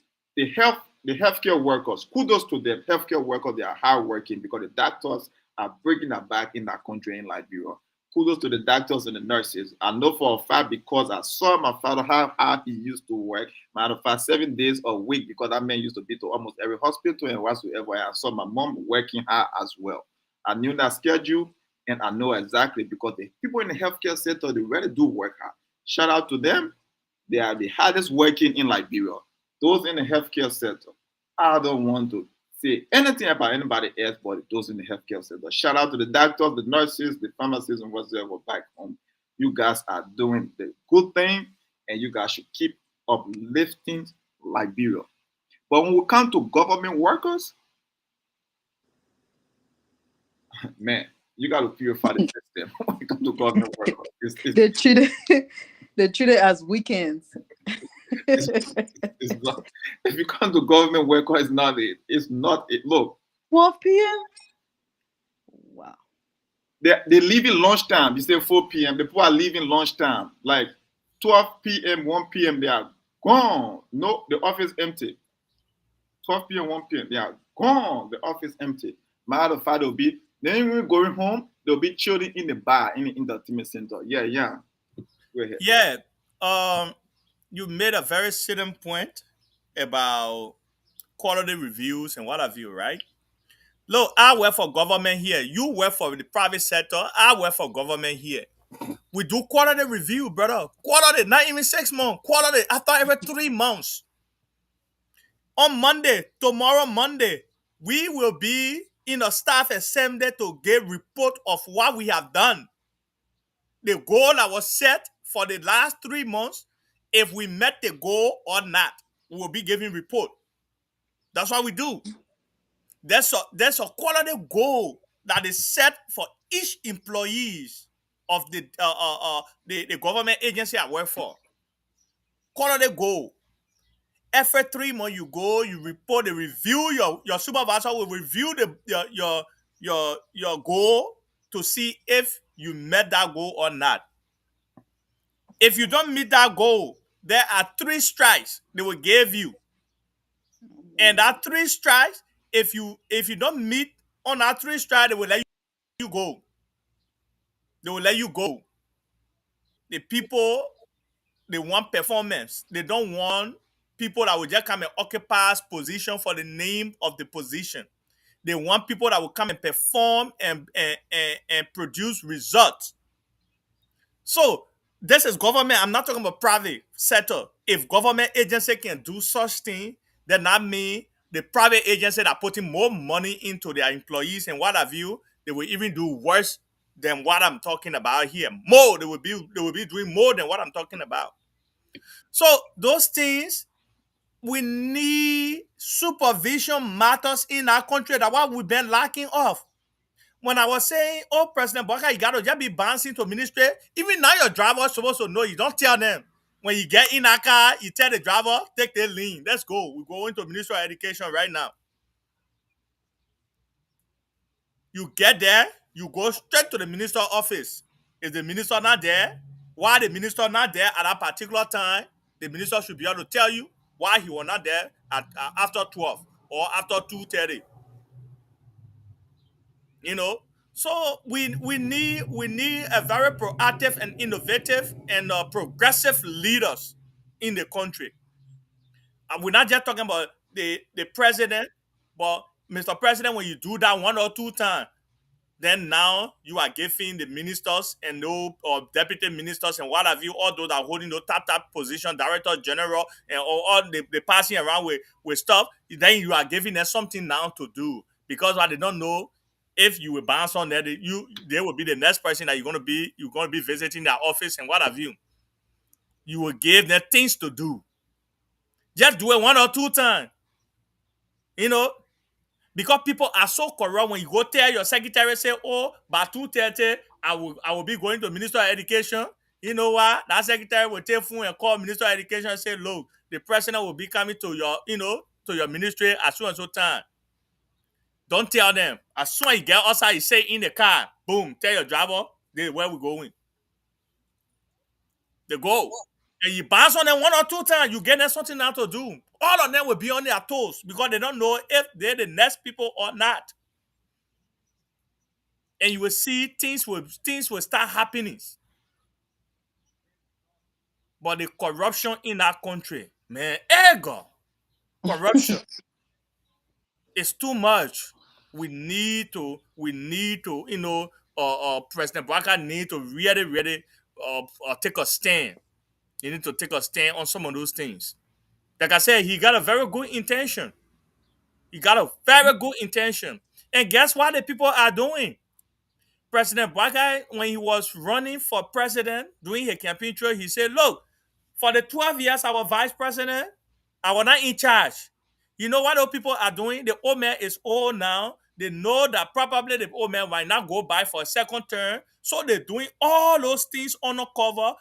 healthcare workers, kudos to them. Healthcare workers, they are hardworking because the doctors are breaking their back in that country in Liberia. Kudos to the doctors and the nurses. I know for a fact because I saw my father how hard he used to work. Matter of fact, 7 days a week because that man used to be to almost every hospital and whatsoever. I saw my mom working hard as well. I knew that schedule and I know exactly because the people in the healthcare sector, they really do work hard. Shout out to them. They are the hardest working in Liberia. Those in the healthcare sector, I don't want to say anything about anybody else but those in the healthcare sector. Shout out to the doctors, the nurses, the pharmacists, and whatsoever back home. You guys are doing the good thing, and you guys should keep uplifting Liberia. But when we come to government workers, man, you got to purify the system. When it comes to government workers, They treat it, they treat it as weekends. it's not. If you come to government worker, it's not it. It's not it. Look, 12 p.m. Wow. they leaving lunchtime. You say 4 p.m. The people are leaving lunchtime. Like 12 p.m., 1 p.m. They are gone. No, the office empty. 12 p.m., 1 p.m. They are gone. The office empty. Matter of fact, they'll be then when going home. They'll be chilling in the bar in the entertainment center. Yeah, yeah. Go ahead. Yeah. You made a very certain point about quality reviews and what have you, right? Look, I work for government here. You work for the private sector. I work for government here. We do quality review, brother. Quality, not even 6 months. Quality after every 3 months. On Monday, tomorrow Monday, we will be in a staff assembly to give report of what we have done. The goal that was set for the last 3 months, if we met the goal or not, we will be giving report. That's what we do. There's a quality goal that is set for each employees of the government agency I work for. Quality goal. Every 3 months you go, you report, they review your supervisor will review your goal to see if you met that goal or not. If you don't meet that goal, there are 3 strikes they will give you. And that 3 strikes, if you don't meet on that 3 strikes, they will let you go. They will let you go. The people, they want performance. They don't want people that will just come and occupy position for the name of the position. They want people that will come and perform and produce results. So this is government. I'm not talking about private sector. If government agency can do such thing, then that means the private agency that putting more money into their employees and what have you, they will even do worse than what I'm talking about here. More, they will be doing more than what I'm talking about. So those things, we need supervision matters in our country. That's what we've been lacking of. when I was saying, oh, President Baka, you gotta just be bouncing to ministry. Even now, your driver is supposed to know. You don't tell them. When you get in a car, you tell the driver, take the lane. Let's go. We're going to Ministry of Education right now. You get there, you go straight to the minister's office. If the minister not there, why the minister not there at that particular time, the minister should be able to tell you why he was not there at after 12 or after 2:30. You know, so we need a very proactive and innovative and progressive leaders in the country. And we're not just talking about the president, but Mr. President, when you do that one or two times, then now you are giving the ministers and no or deputy ministers and what have you, all those that are holding those top position, director general, and all the passing around with stuff, then you are giving them something now to do. Because what they don't know, if you will bounce on that, they will be the next person that you're gonna be visiting their office and what have you. You will give them things to do. Just do it one or two times. You know, because people are so corrupt. When you go tell your secretary, say, oh, by 2:30, I will be going to Minister of Education. You know what? That secretary will take phone and call Minister of Education and say, look, the president will be coming to your ministry as soon as so time. Don't tell them. As soon as you get outside, you say in the car, boom, tell your driver, where we going. They go. And you bounce on them one or two times, you get them something now to do. All of them will be on their toes because they don't know if they're the next people or not. And you will see things will start happening. But the corruption in that country, man, ego, corruption is too much. We need to, President Baka need to really, really take a stand. He need to take a stand on some of those things. Like I said, he got a very good intention. He got a very good intention. And guess what the people are doing? President Baka, when he was running for president, doing his campaign trail, he said, look, for the 12 years I was vice president, I was not in charge. You know what those people are doing? The old man is old now. They know that probably the old man might not go by for a second term. So they're doing all those things undercover,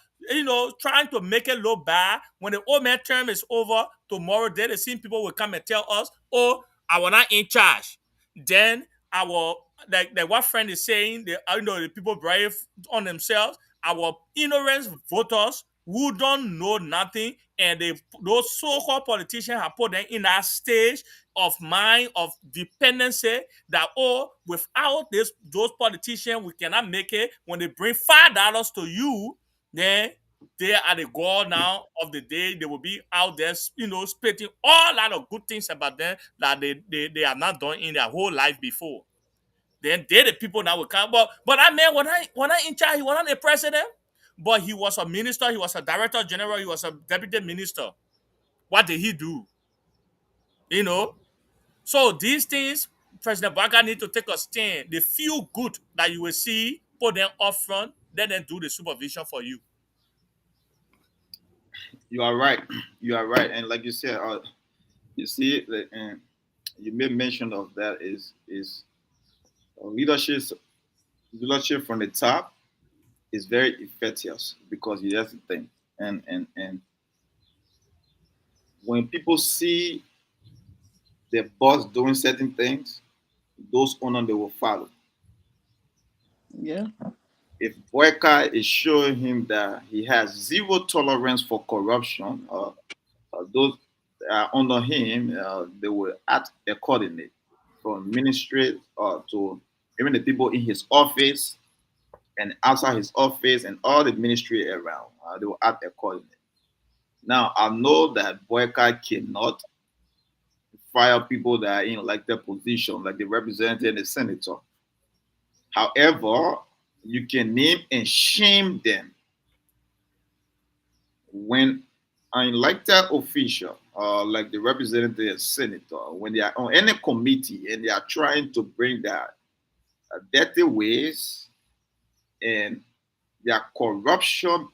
trying to make it look bad. When the old man term is over, tomorrow, then the same people will come and tell us, oh, I was not in charge. Then our like what friend is saying, the people brave on themselves, our ignorant voters who don't know nothing, and those so-called politicians have put them in that stage of mind of dependency that, oh, without those politicians we cannot make it. When they bring $5 to you, then they are the god now of the day. They will be out there, spitting all lot of good things about them that they have not done in their whole life before. Then they're the people that will come. But that man, when I in charge, he was not a president, but he was a minister, he was a director general, he was a deputy minister. What did he do? You know? So these things, President Baka need to take a stand. The few good that you will see, put them up front, let them do the supervision for you. You are right. You are right. And like you said, you see, and you made mention of that is leadership. Leadership from the top is very infectious because that's the thing. And when people see their boss doing certain things, those on they will follow. Yeah. If Boyka is showing him that he has zero tolerance for corruption, those that are under him, they will act accordingly. From ministry to even the people in his office and outside his office and all the ministry around, they will act accordingly. Now, I know that Boyka cannot fire people that are in elected position, like the representative and the senator. However, you can name and shame them when an elected official, like the representative and senator, when they are on any committee and they are trying to bring their dirty ways and their corruption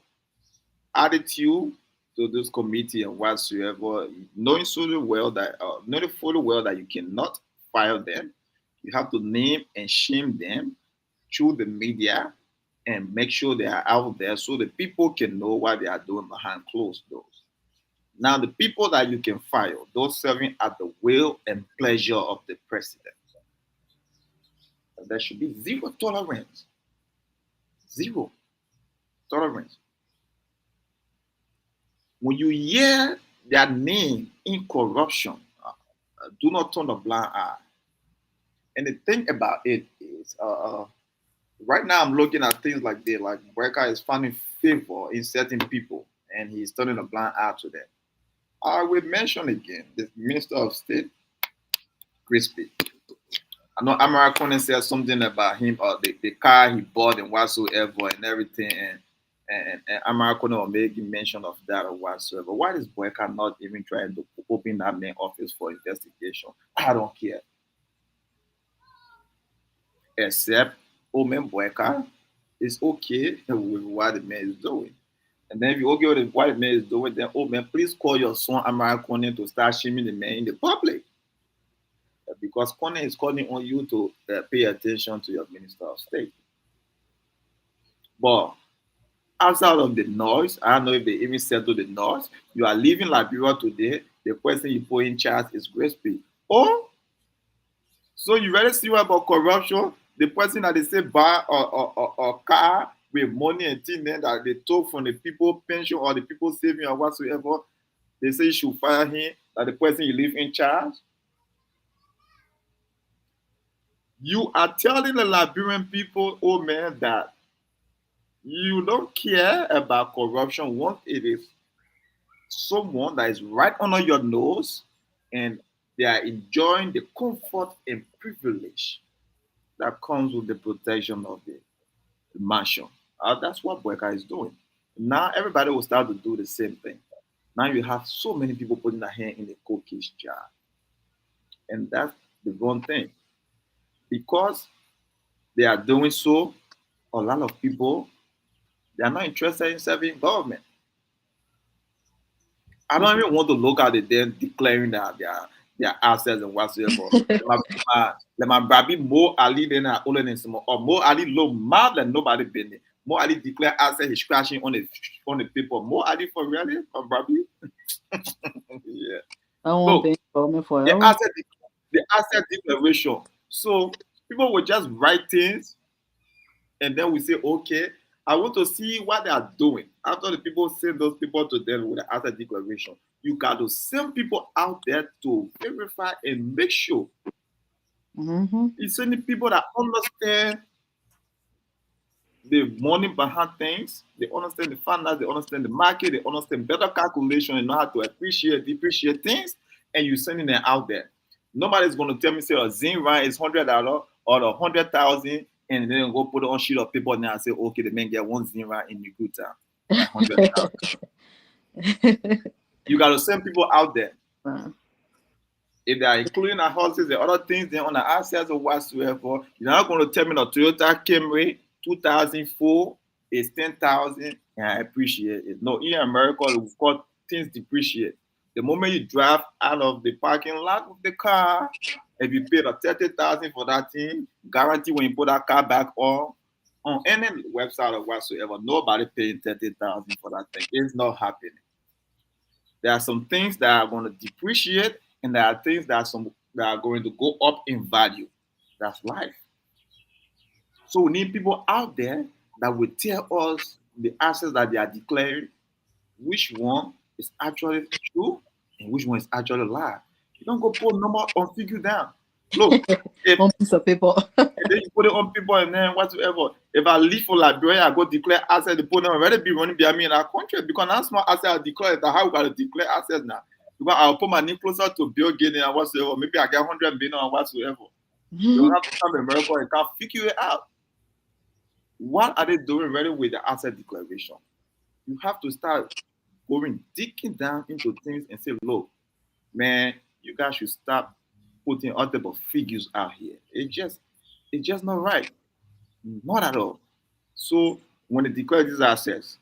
attitude to this committee and whatsoever, knowing fully well that you cannot fire them, you have to name and shame them through the media and make sure they are out there so the people can know what they are doing behind closed doors. Now, the people that you can fire, those serving at the will and pleasure of the president, there should be zero tolerance. Zero tolerance. When you hear their name in corruption, do not turn a blind eye. And the thing about it is, right now I'm looking at things like this, like Brecker is finding favor in certain people, and he's turning a blind eye to them. I will mention again the Minister of State, Crispy. I know American said something about him or the car he bought and whatsoever and everything, and American was making mention of that or whatsoever. Why is Brecker not even trying to open that main office for investigation? I don't care. Except Omen Brecker is okay with what the man is doing. And then if you okay with what the man is doing, then man, please call your son American to start shaming the man in the public. Because Kone is calling on you to pay attention to your Minister of State. But outside of the noise, I don't know if they even settle the noise. You are leaving Liberia today. The person you put in charge is Crispy. Oh, so you really serious about corruption? The person that they say buy a car with money and things that they took from the people pension or the people saving or whatsoever, they say you should fire him, that the person you leave in charge. You are telling the Liberian people, oh man, that you don't care about corruption once it is someone that is right under your nose and they are enjoying the comfort and privilege that comes with the protection of the mansion. That's what Brecker is doing. Now everybody will start to do the same thing. Now you have so many people putting their hand in the cookies jar. And that's the wrong thing. Because they are doing so, a lot of people, they are not interested in serving government. I don't even want to look at it then declaring that their assets and whatsoever. Let my baby Mo Ali then or Mo Ali low mad than nobody been there. Mo Ali declare asset he's crashing on the paper. Mo Ali for really for baby. Yeah. I won't pay government for the asset declaration. So people will just write things and then we say, okay, I want to see what they are doing. After the people send those people to them with the asset declaration, you got to send people out there to verify and make sure. It's sending people that understand the money behind things, they understand the finance, they understand the market, they understand better calculation and know how to appreciate, depreciate things, and you're sending them out there. Nobody's going to tell me, say, a Zin rand is $100 or 100,000, and then go put it on sheet of paper now and say, okay, the man get one Zin rand in the good time. 100,000. You got to send people out there. If they are including the houses and other things, then on the assets or whatsoever, you're not going to tell me the Toyota Camry 2004 is 10,000 and I appreciate it. No, in America, we've got things depreciate. The moment you drive out of the parking lot of the car, if you pay the 30,000 for that thing, guarantee when you put that car back on any website or whatsoever, nobody paying 30,000 for that thing. It's not happening. There are some things that are going to depreciate, and there are things that are going to go up in value. That's life. So we need people out there that will tell us the assets that they are declaring, which one is actually true and which one is actually a lie. You don't go put number on figure down. Look, if one piece of paper. and then you put it on people and then whatsoever. If I leave for Liberia, I go declare assets, the put them already be running behind me in our country because now small assets I declare that how we gotta declare assets now. Because I'll put my name closer to Bill Gates and whatsoever. Maybe I get 100 billion or whatsoever. You don't have to come to America and can't figure it out. What are they doing really with the asset declaration? You have to start going digging down into things and say, look, man, you guys should stop putting all type of figures out here. It's just not right. Not at all. So when they declare these assets,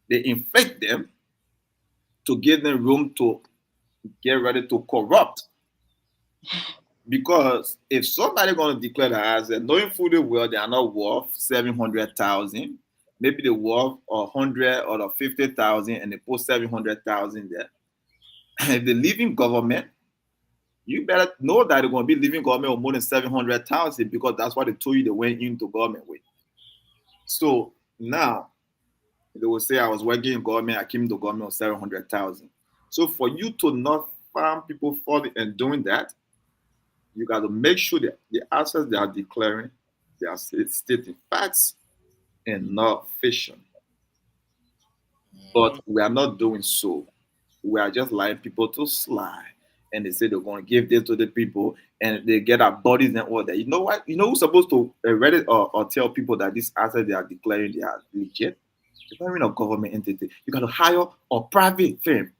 they inflate them to give them room to get ready to corrupt. Because if somebody gonna declare the asset, knowing fully well they are not worth 700,000, maybe they worth 100 or 50,000, and they put 700,000 there. If they live in government, you better know that they're gonna be living government with more than 700,000 because that's what they told you they went into government with. So now they will say I was working in government, I came to government with 700,000. So for you to not find people falling and doing that, you got to make sure that the assets they are declaring, they are stating facts and not fiction. But we are not doing so. We are just allowing people to slide. And they say they're going to give this to the people and they get our bodies and all that. You know what? You know who's supposed to read it or tell people that these assets they are declaring they are legit? It's not even a government entity. You got to hire a private firm,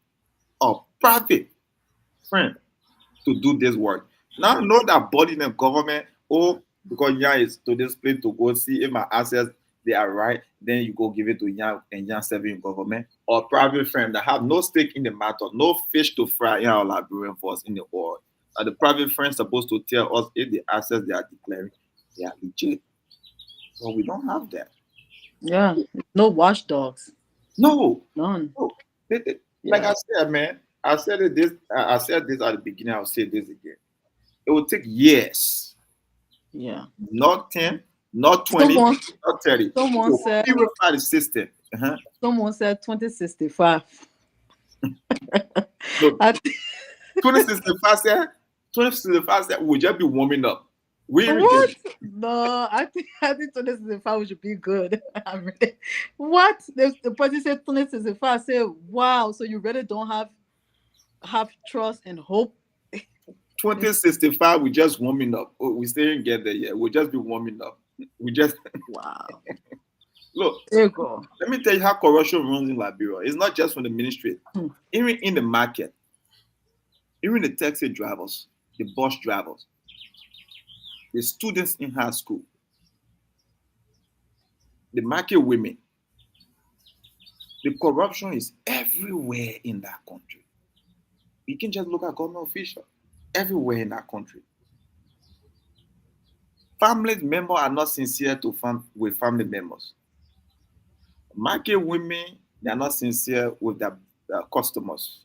to do this work. Now know that body in the government, oh, because Yan is to this place to go see if my assets they are right, then you go give it to Yan and Yan serving in government or private firm that have no stake in the matter, no fish to fry in our Liberian force in the world. And the private firm supposed to tell us if the assets they are declaring they are legit. But we don't have that. Yeah, no watchdogs. No, None. no. Like Yeah. I said, man, I said this at the beginning, I'll say this again. It will take years, Yeah. not 10, not 20, Someone not 30. someone To said purify the system. Uh-huh. someone said 2065. Look, I think 2065 said we'll just be warming up. We ain't what? get- No, I think 2065 should be good. I mean, what? The person said 2065. I said, wow, so you really don't have trust and hope. 2065, we just warming up. Oh, we still ain't get there yet. We'll just be warming up. We just Wow. look. There you go. Let me tell you how corruption runs in Liberia. It's not just from the ministry, Hmm. even in the market, even the taxi drivers, the bus drivers, the students in high school, the market women. The corruption is everywhere in that country. You can just look at government officials everywhere in that country. Family members are not sincere with family members. Market women, they are not sincere with their customers.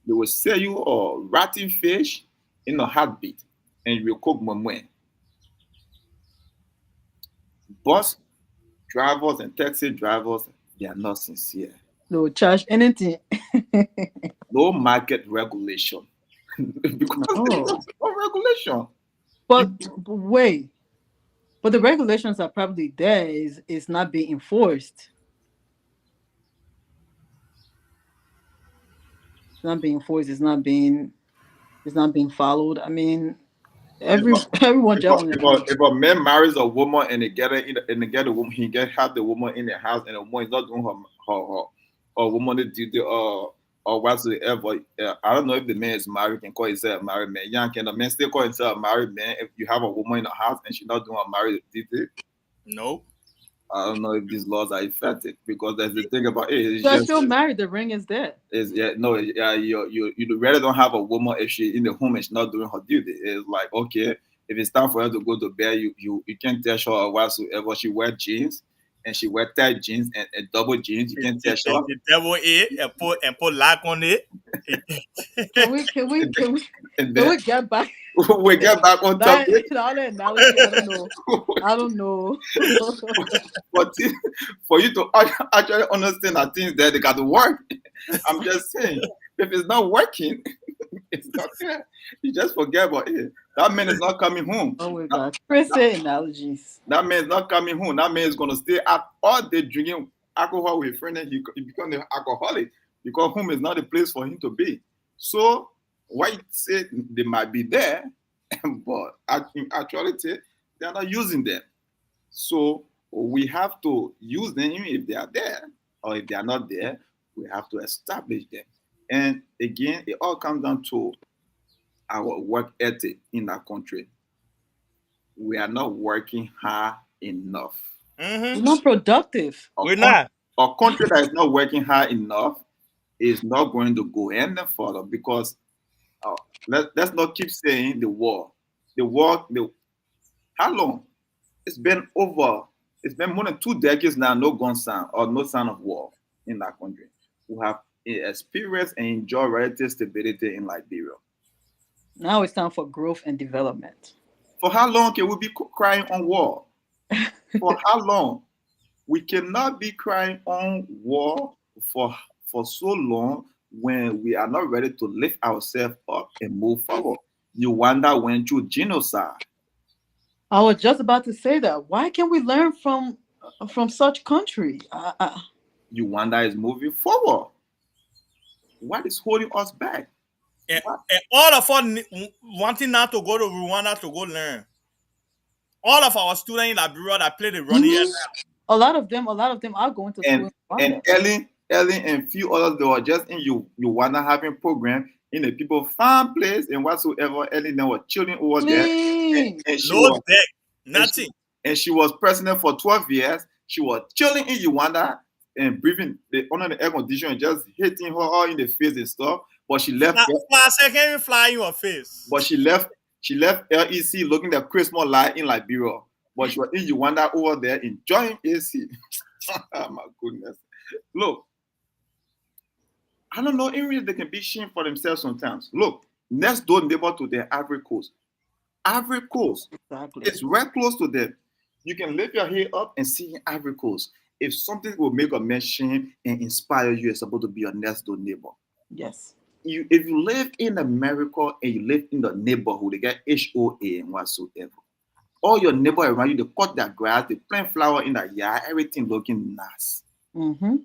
They will sell you a rotten fish in a heartbeat and you will cook momo. Bus drivers and taxi drivers, they are not sincere. They will charge anything. No market regulation. Because No. there's no regulation. But wait. But the regulations are probably there. Is not being enforced. It's not being enforced. It's not being followed. I mean, everyone just If a man marries a woman and they get a woman, he get have the woman in the house, and the woman is not doing her woman duty or whatsoever. I don't know if the man is married, can call himself a married man. Yeah, can the man still call himself a married man if you have a woman in the house and she's not doing her married duty? Nope. I don't know if these laws are effective because there's the thing about it. It's they're just, still married. The ring is there. is yeah no yeah you rather don't have a woman if she's in the home and she's not doing her duty. It's like, okay, if it's time for her to go to bed, you can't tell her or whatsoever. She wear jeans and she wear tight jeans and double jeans. You can't tell her. The devil it and put lock on it. Can we And then get back? we get back on That topic. other analogy, I don't know. But for you to actually understand that things there, they got to work. I'm just saying, if it's not working, it's not there. You just forget about it. That man is not coming home. Oh my God, crazy analogies. That man is not coming home. That man is gonna stay out all day drinking alcohol with friends, and he become an alcoholic because home is not the place for him to be. So why say they might be there, but in actuality they are not using them. So we have to use them even if they are there, or if they are not there, we have to establish them. And again, it all comes down to our work ethic in our country. We are not working hard enough. Mm-hmm. Not productive. A We're coun- not. A country that is not working hard enough is not going to go any further because Let's not keep saying the war. The war. How long? It's been over. It's been more than 2 decades now. No gun sound or no sign of war in that country. We have experienced and enjoyed relative stability in Liberia. Now it's time for growth and development. For how long can we be crying on war? For how long? We cannot be crying on war for so long when we are not ready to lift ourselves up and move forward. Rwanda went through genocide. I was just about to say that. Why can't we learn from such country? Rwanda is moving forward. What is holding us back? And all of us wanting now to go to Rwanda to go learn. All of our students in Liberia that play the running a lot of them are going to school. And Ellen and few others, they were just in Rwanda having program in a people farm place and whatsoever. Ellen, they were chilling over there. And she no deck, nothing. And she was president for 12 years. She was chilling in Rwanda and breathing under the air conditioner and just hitting her all in the face and stuff. But she left. Can you fly in your face? But she left LEC looking at Christmas light in Liberia. But she was in Rwanda over there enjoying AC. Oh my goodness. Look, I don't know, in really they can be ashamed for themselves sometimes. Look, next door neighbor to the Ivory Coast. Ivory Coast. Exactly. It's right close to them. You can lift your head up and see Ivory Coast. If something will make a mention and inspire you, it's supposed to be your next door neighbor. Yes. If you live in America and you live in the neighborhood, they get HOA and whatsoever. All your neighbors around you, they cut their grass, they plant flower in the yard, everything looking nice. Mm-hmm.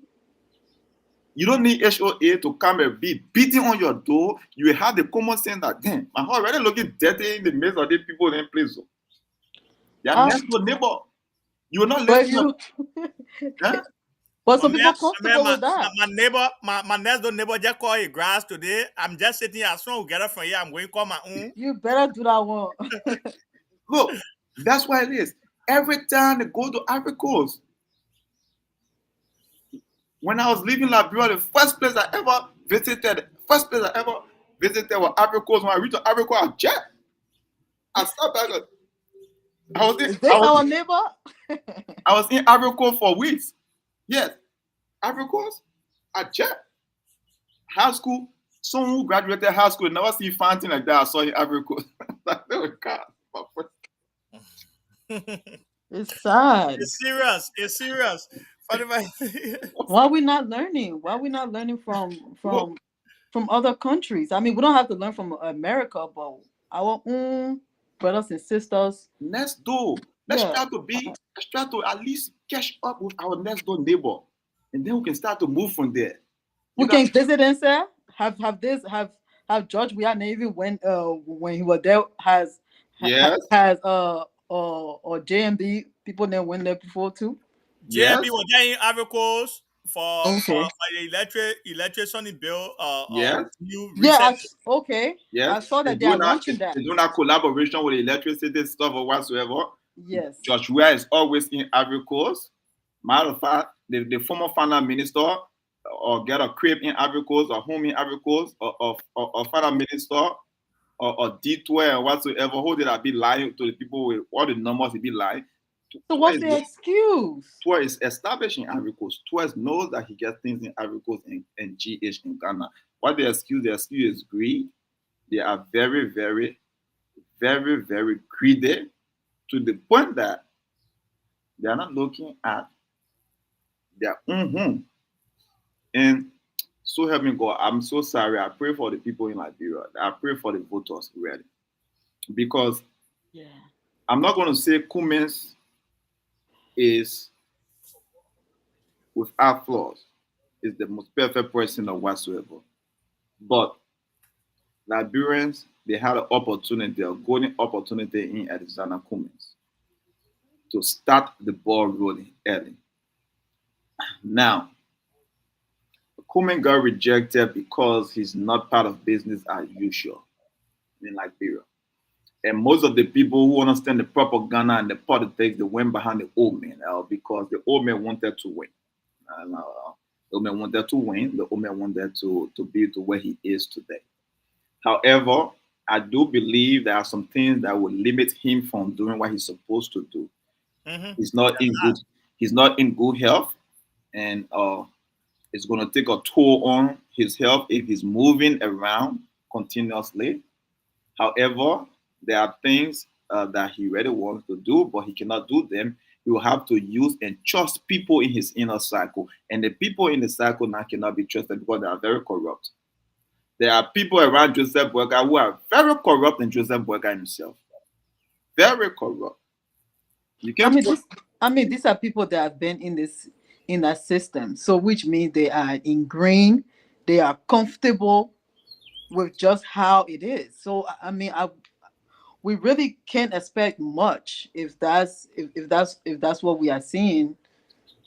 You don't need HOA to come and be beating on your door. You will have the common sense that, damn, my house already looking dirty in the midst of the people in place. Your next door neighbor. You will not let you. But some people comfortable with that. My next door neighbor just called it grass today. I'm just sitting here. As soon as we get up from here, I'm going to call my own. You better do that one. Look, that's why it is. Every time they go to Ivory Coast, when I was leaving Liberia, the first place I ever visited was Ivory Coast. When I reached Ivory Coast, I jet. I stopped back. Our neighbor? I was in Ivory Coast for weeks. Yes, Ivory Coast. I jet. High school. Someone who graduated high school never see fountain like that. I saw in Ivory Coast. It's sad. It's serious. Why are we not learning? Why are we not learning from other countries? I mean, we don't have to learn from America, but our own brothers and sisters. Next door. Let's try to at least catch up with our next door neighbor, and then we can start to move from there. We can visit and say, have George Weah Navy when he was there has or JMB people that went there before too. JMB was there in Ivory Coast for the electricity bill. Yes. I saw that they are launching that. They do that collaboration with electricity stuff or whatsoever. Yes. George Weah is always in Ivory Coast. Matter of fact, the former finance minister or get a crib in Ivory Coast or home in Ivory Coast or finance minister or D12 or whatsoever. Who did I be lying to the people with all the numbers? He be lying. So what's the excuse? Tua is established in Ivory Coast. Tua knows that he gets things in Ivory Coast and GH in Ghana. What the excuse is greed. They are very, very, very, very greedy to the point that they are not looking at their own home. And so help me God, I'm so sorry. I pray for the people in Liberia. I pray for the voters really. Because I'm not going to say Cummins is without flaws, is the most perfect person or whatsoever. But Liberians, they had an opportunity, a golden opportunity in Alexander Cummins to start the ball rolling early. Now, Cummins got rejected because he's not part of business as usual in Liberia. And most of the people who understand the propaganda and the politics, they went behind the old man because the old man wanted to win. The old man wanted to win. The old man wanted to be to where he is today. However, I do believe there are some things that will limit him from doing what he's supposed to do. Mm-hmm. He's not in good. He's not in good health, and it's going to take a toll on his health if he's moving around continuously. However, there are things that he really wants to do, but he cannot do them. He will have to use and trust people in his inner circle, and the people in the circle now cannot be trusted because they are very corrupt. There are people around Joseph Boyka who are very corrupt than Joseph Boyka himself. Very corrupt. You I can't mean, put, these are people that have been in that system. So, which means they are ingrained, they are comfortable with just how it is. So, we really can't expect much if that's what we are seeing.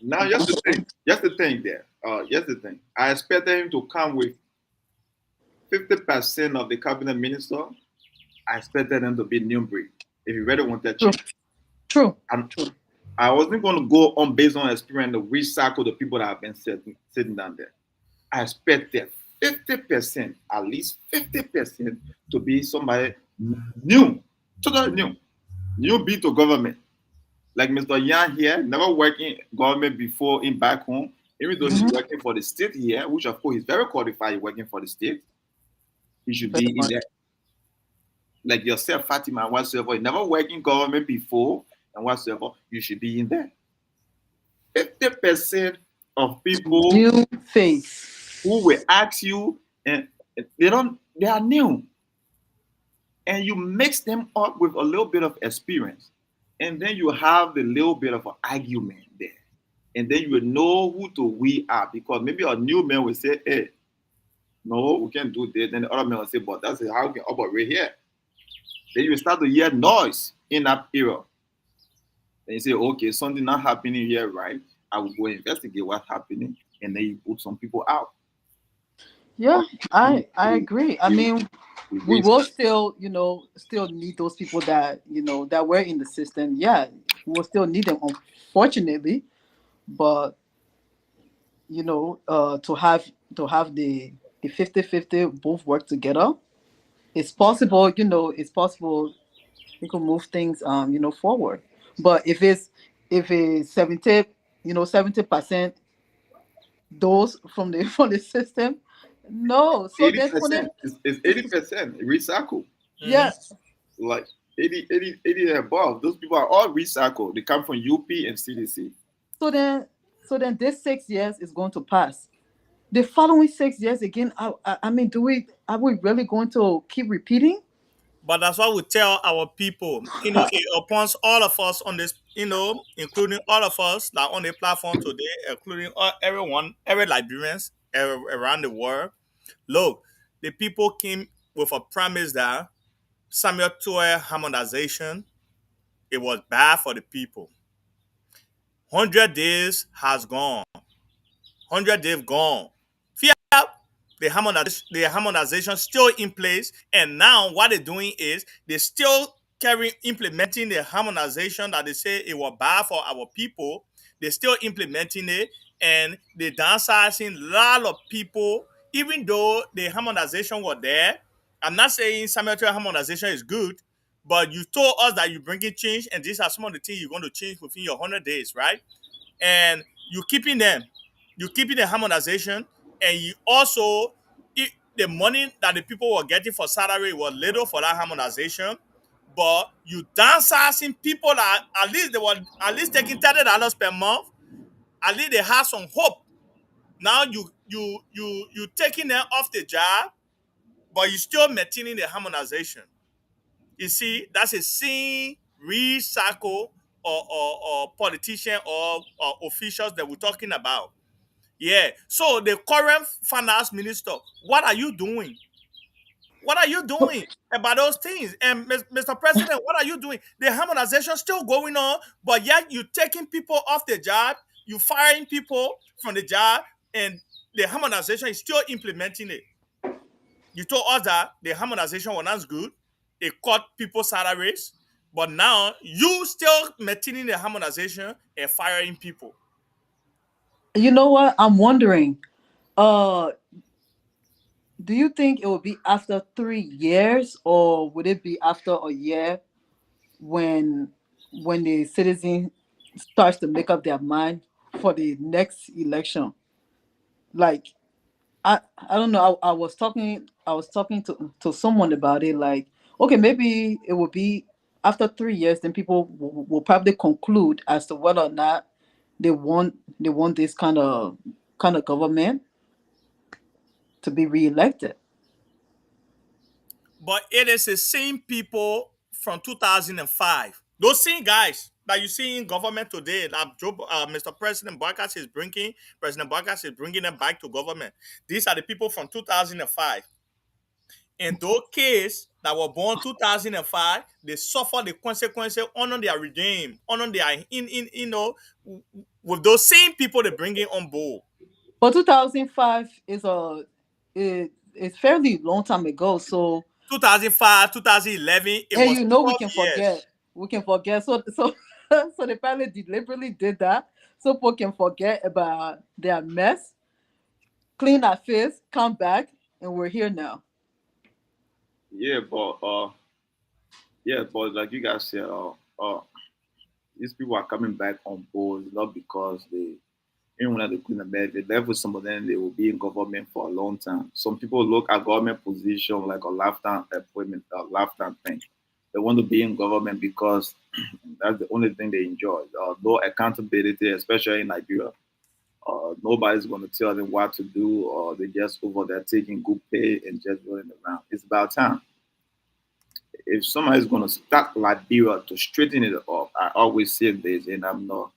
now. Here's the thing. Here's the thing there. Here's the thing. I expected him to come with 50% of the cabinet minister. I expected them to be new breed if he really wanted True, change. true, And true. I wasn't going to go on based on experience to recycle the people that have been sitting down there. I expected 50%, at least 50% to be somebody new, totally new beat to government. Like Mr. Yan here, never worked in government before in back home, even though he's Mhm. working for the state here, which of course he's very qualified working for the state. He should Very be in much. there. Like yourself, Fatima, whatsoever, you never worked in government before and whatsoever, you should be in there. 50% of people New face. who will ask you and they are new. And you mix them up with a little bit of experience. And then you have the little bit of an argument there. And then you will know who to we are because maybe a new man will say, hey, no, we can't do this. Then the other man will say, but that's how we can operate here. Then you start to hear noise in that era. Then you say, okay, something not happening here, right? I will go investigate what's happening. And then you put some people out. Yeah, I agree. I mean, We we waste. will still, still need those people that, that were in the system. Yeah, we'll still need them, unfortunately. But, to have the 50-50 both work together, it's possible, it's possible we can move things, forward. But if it's 70% those from the from the system, no. So Eighty then for them, percent It's 80% recycle. Mm-hmm. yeah. Like 80 and above. Those people are all recycled. They come from UP and CDC. So then this 6 years is going to pass. The following 6 years again, I mean, are we really going to keep repeating? But that's what we tell our people. It upon all of us on this, including all of us that on the platform today, including everyone, every Liberians around the world. Look, the people came with a promise that Samuel Toy harmonization, it was bad for the people. 100 days has gone. 100 days gone. Fear the harmonization still in place, and now what they're doing is they still carry implementing the harmonization that they say it was bad for our people. They're still implementing it, and they're downsizing a lot of people, even though the harmonization was there. I'm not saying cemetery harmonization is good, but you told us that you're bringing change, and these are some of the things you're going to change within your 100 days, right? And you keeping them, you keeping the harmonization, and you also the money that the people were getting for salary was little for that harmonization, but you downsizing people that at least they were at least taking $30 per month. At least they have some hope. Now you taking them off the job, but you still maintaining the harmonization. You see, that's a seeing recycle or politician or officials that we're talking about. Yeah. So the current finance minister, what are you doing? What are you doing about those things? And Mr. President, what are you doing? The harmonization still going on, but yet you taking people off the job, you firing people from the job, and the harmonization is still implementing it. You told us that the harmonization was not good. It cut people's salaries, but now you still maintaining the harmonization and firing people. You know what? I'm wondering. Uh, do you think it will be after 3 years, or would it be after a year when the citizen starts to make up their mind for the next election? Like, I don't know. I was talking to someone about it. Like, okay, maybe it will be after 3 years. Then people will probably conclude as to whether or not they want this kind of government to be reelected. But it is the same people from 2005. Those same guys that you see in government today, that Mr. President Vargas is bringing them back to government. These are the people from 2005. In those cases that were born 2005, they suffer the consequences on their regime, on their with those same people they bring in on board. But 2005 it's fairly long time ago. So, 2005, 2011, it and was you know, we 12 can forget. years. We can forget. So so they probably deliberately did that so people can forget about their mess, clean our face, come back, and we're here now. Yeah, but like you guys said, these people are coming back on board not because they even when they clean the bed, they left with some of them, they will be in government for a long time. Some people look at government position like a lifetime appointment, a lifetime thing. They want to be in government because that's the only thing they enjoy. No accountability, especially in Nigeria. Nobody's going to tell them what to do, or they just over there taking good pay and just running around. It's about time. If somebody's going to start Liberia to straighten it up, I always say this, and I'm not.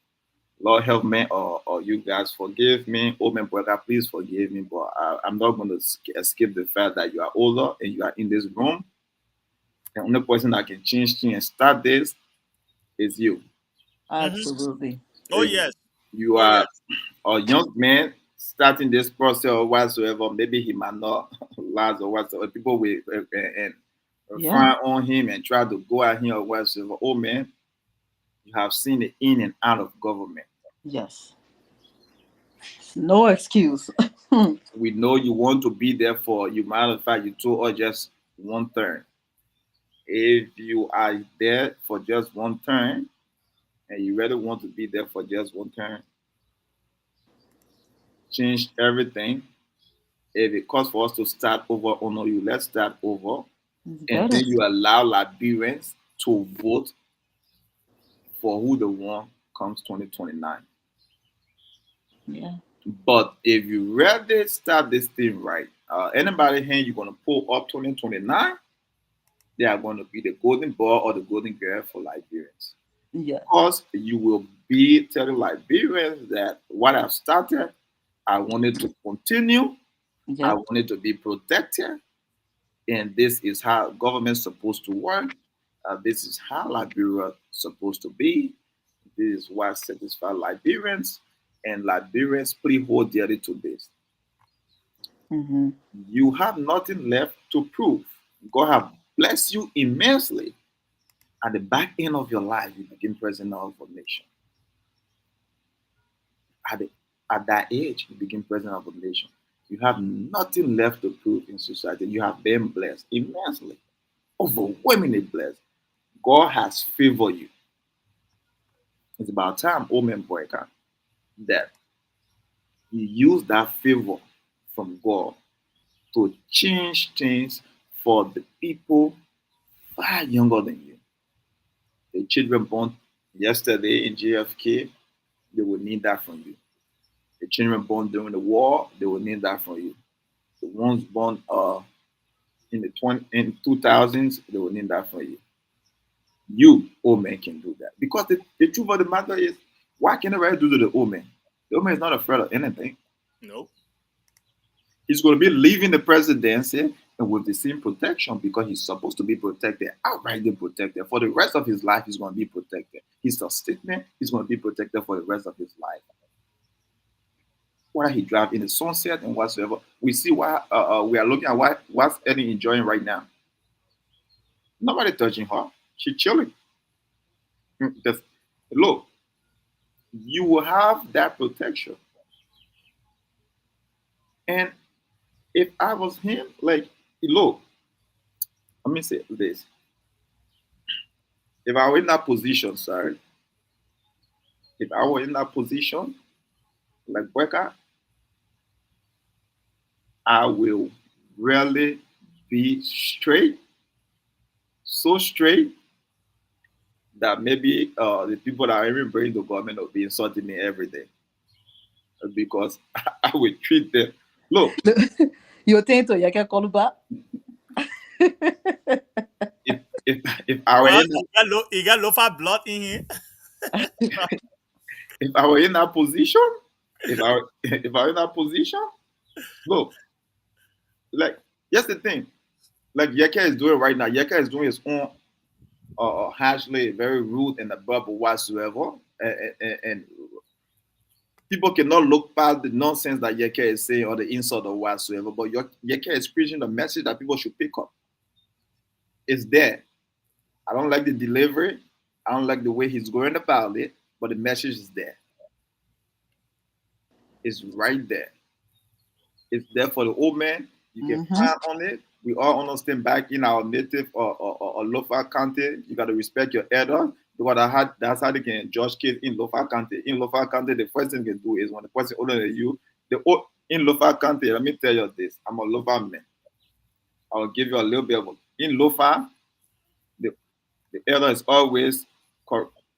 Lord help me, or you guys forgive me. Oh, my brother, please forgive me. But I'm not going to escape the fact that you are older and you are in this room. The only person that can change things and start this is you. Mhm. Absolutely. Oh yes, You oh are yes. a young man starting this process or whatsoever. Maybe he might not last or whatsoever. People will and Yeah. frown on him and try to go at him or whatsoever. Oh, man, you have seen the in and out of government. Yes. No excuse. We know you want to be there for you. Matter of fact, you told us just one turn. If you are there for just one turn and you really want to be there for just one turn, change everything. If it costs for us to start over, or no, you let's start over. It's And better. then you allow Liberians to vote for who the one comes 2029. Yeah. But if you really start this thing right, anybody here you're gonna pull up 2029, they are going to be the golden boy or the golden girl for Liberians. Yeah. Because you will be telling Liberians that what I've started, I wanted to continue, I Yeah. wanted to be protected, and this is how government's supposed to work. This is how Liberia is supposed to be. This is what satisfies Liberians, and Liberians please hold dearly to this. Mm-hmm. You have nothing left to prove. God have blessed you immensely. At the back end of your life, you became president of a nation. At, the, at that age, you became president of a nation. You have nothing left to prove in society. You have been blessed immensely, overwhelmingly blessed. God has favored you. It's about time, old man Boyka, that you use that favor from God to change things for the people far younger than you. The children born yesterday in JFK, they will need that from you. The children born during the war, they will need that from you. The ones born in the 2000s, they will need that from you. You, old man, can do that. Because the truth of the matter is, why can nobody do to the old man? The old man is not afraid of anything. No. He's going to be leaving the presidency and with the same protection because he's supposed to be protected, outrightly protected. For the rest of his life, he's going to be protected. His statement, he's going to be protected for the rest of his life. Whether he drive in the sunset and whatsoever, we see why we are looking at what's Ellie enjoying right now. Nobody touching her. She's chilling. Just look, you will have that protection. And If I was him, like, look, let me say this. If I were in that position, sorry, if I were in that position, like Weka, I will really be straight, so straight that maybe the people that are even bringing the government will be insulting me every day because I will treat them. Look, You think to Yeke Koluba? if I were Well, in that, he got lofa blood in here. if I were in that position, if I were in that position, look, like here's the thing, like Yeka is doing right now. Yeka is doing his own harshly, very rude and above whatsoever, and people cannot look past the nonsense that Yeke is saying or the insult or whatsoever. But Yeke is preaching the message that people should pick up. It's there. I don't like the delivery. I don't like the way he's going about it, but the message is there. It's right there. It's there for the old man. You can plan on it. We all understand back in our native or local country, you got to respect your elder. Because that's how they can judge kids in local country. In local country, the first thing you can do is when the person older than you, in local country, let me tell you this. I'm a local man. I'll give you a little bit of in local, the elder is always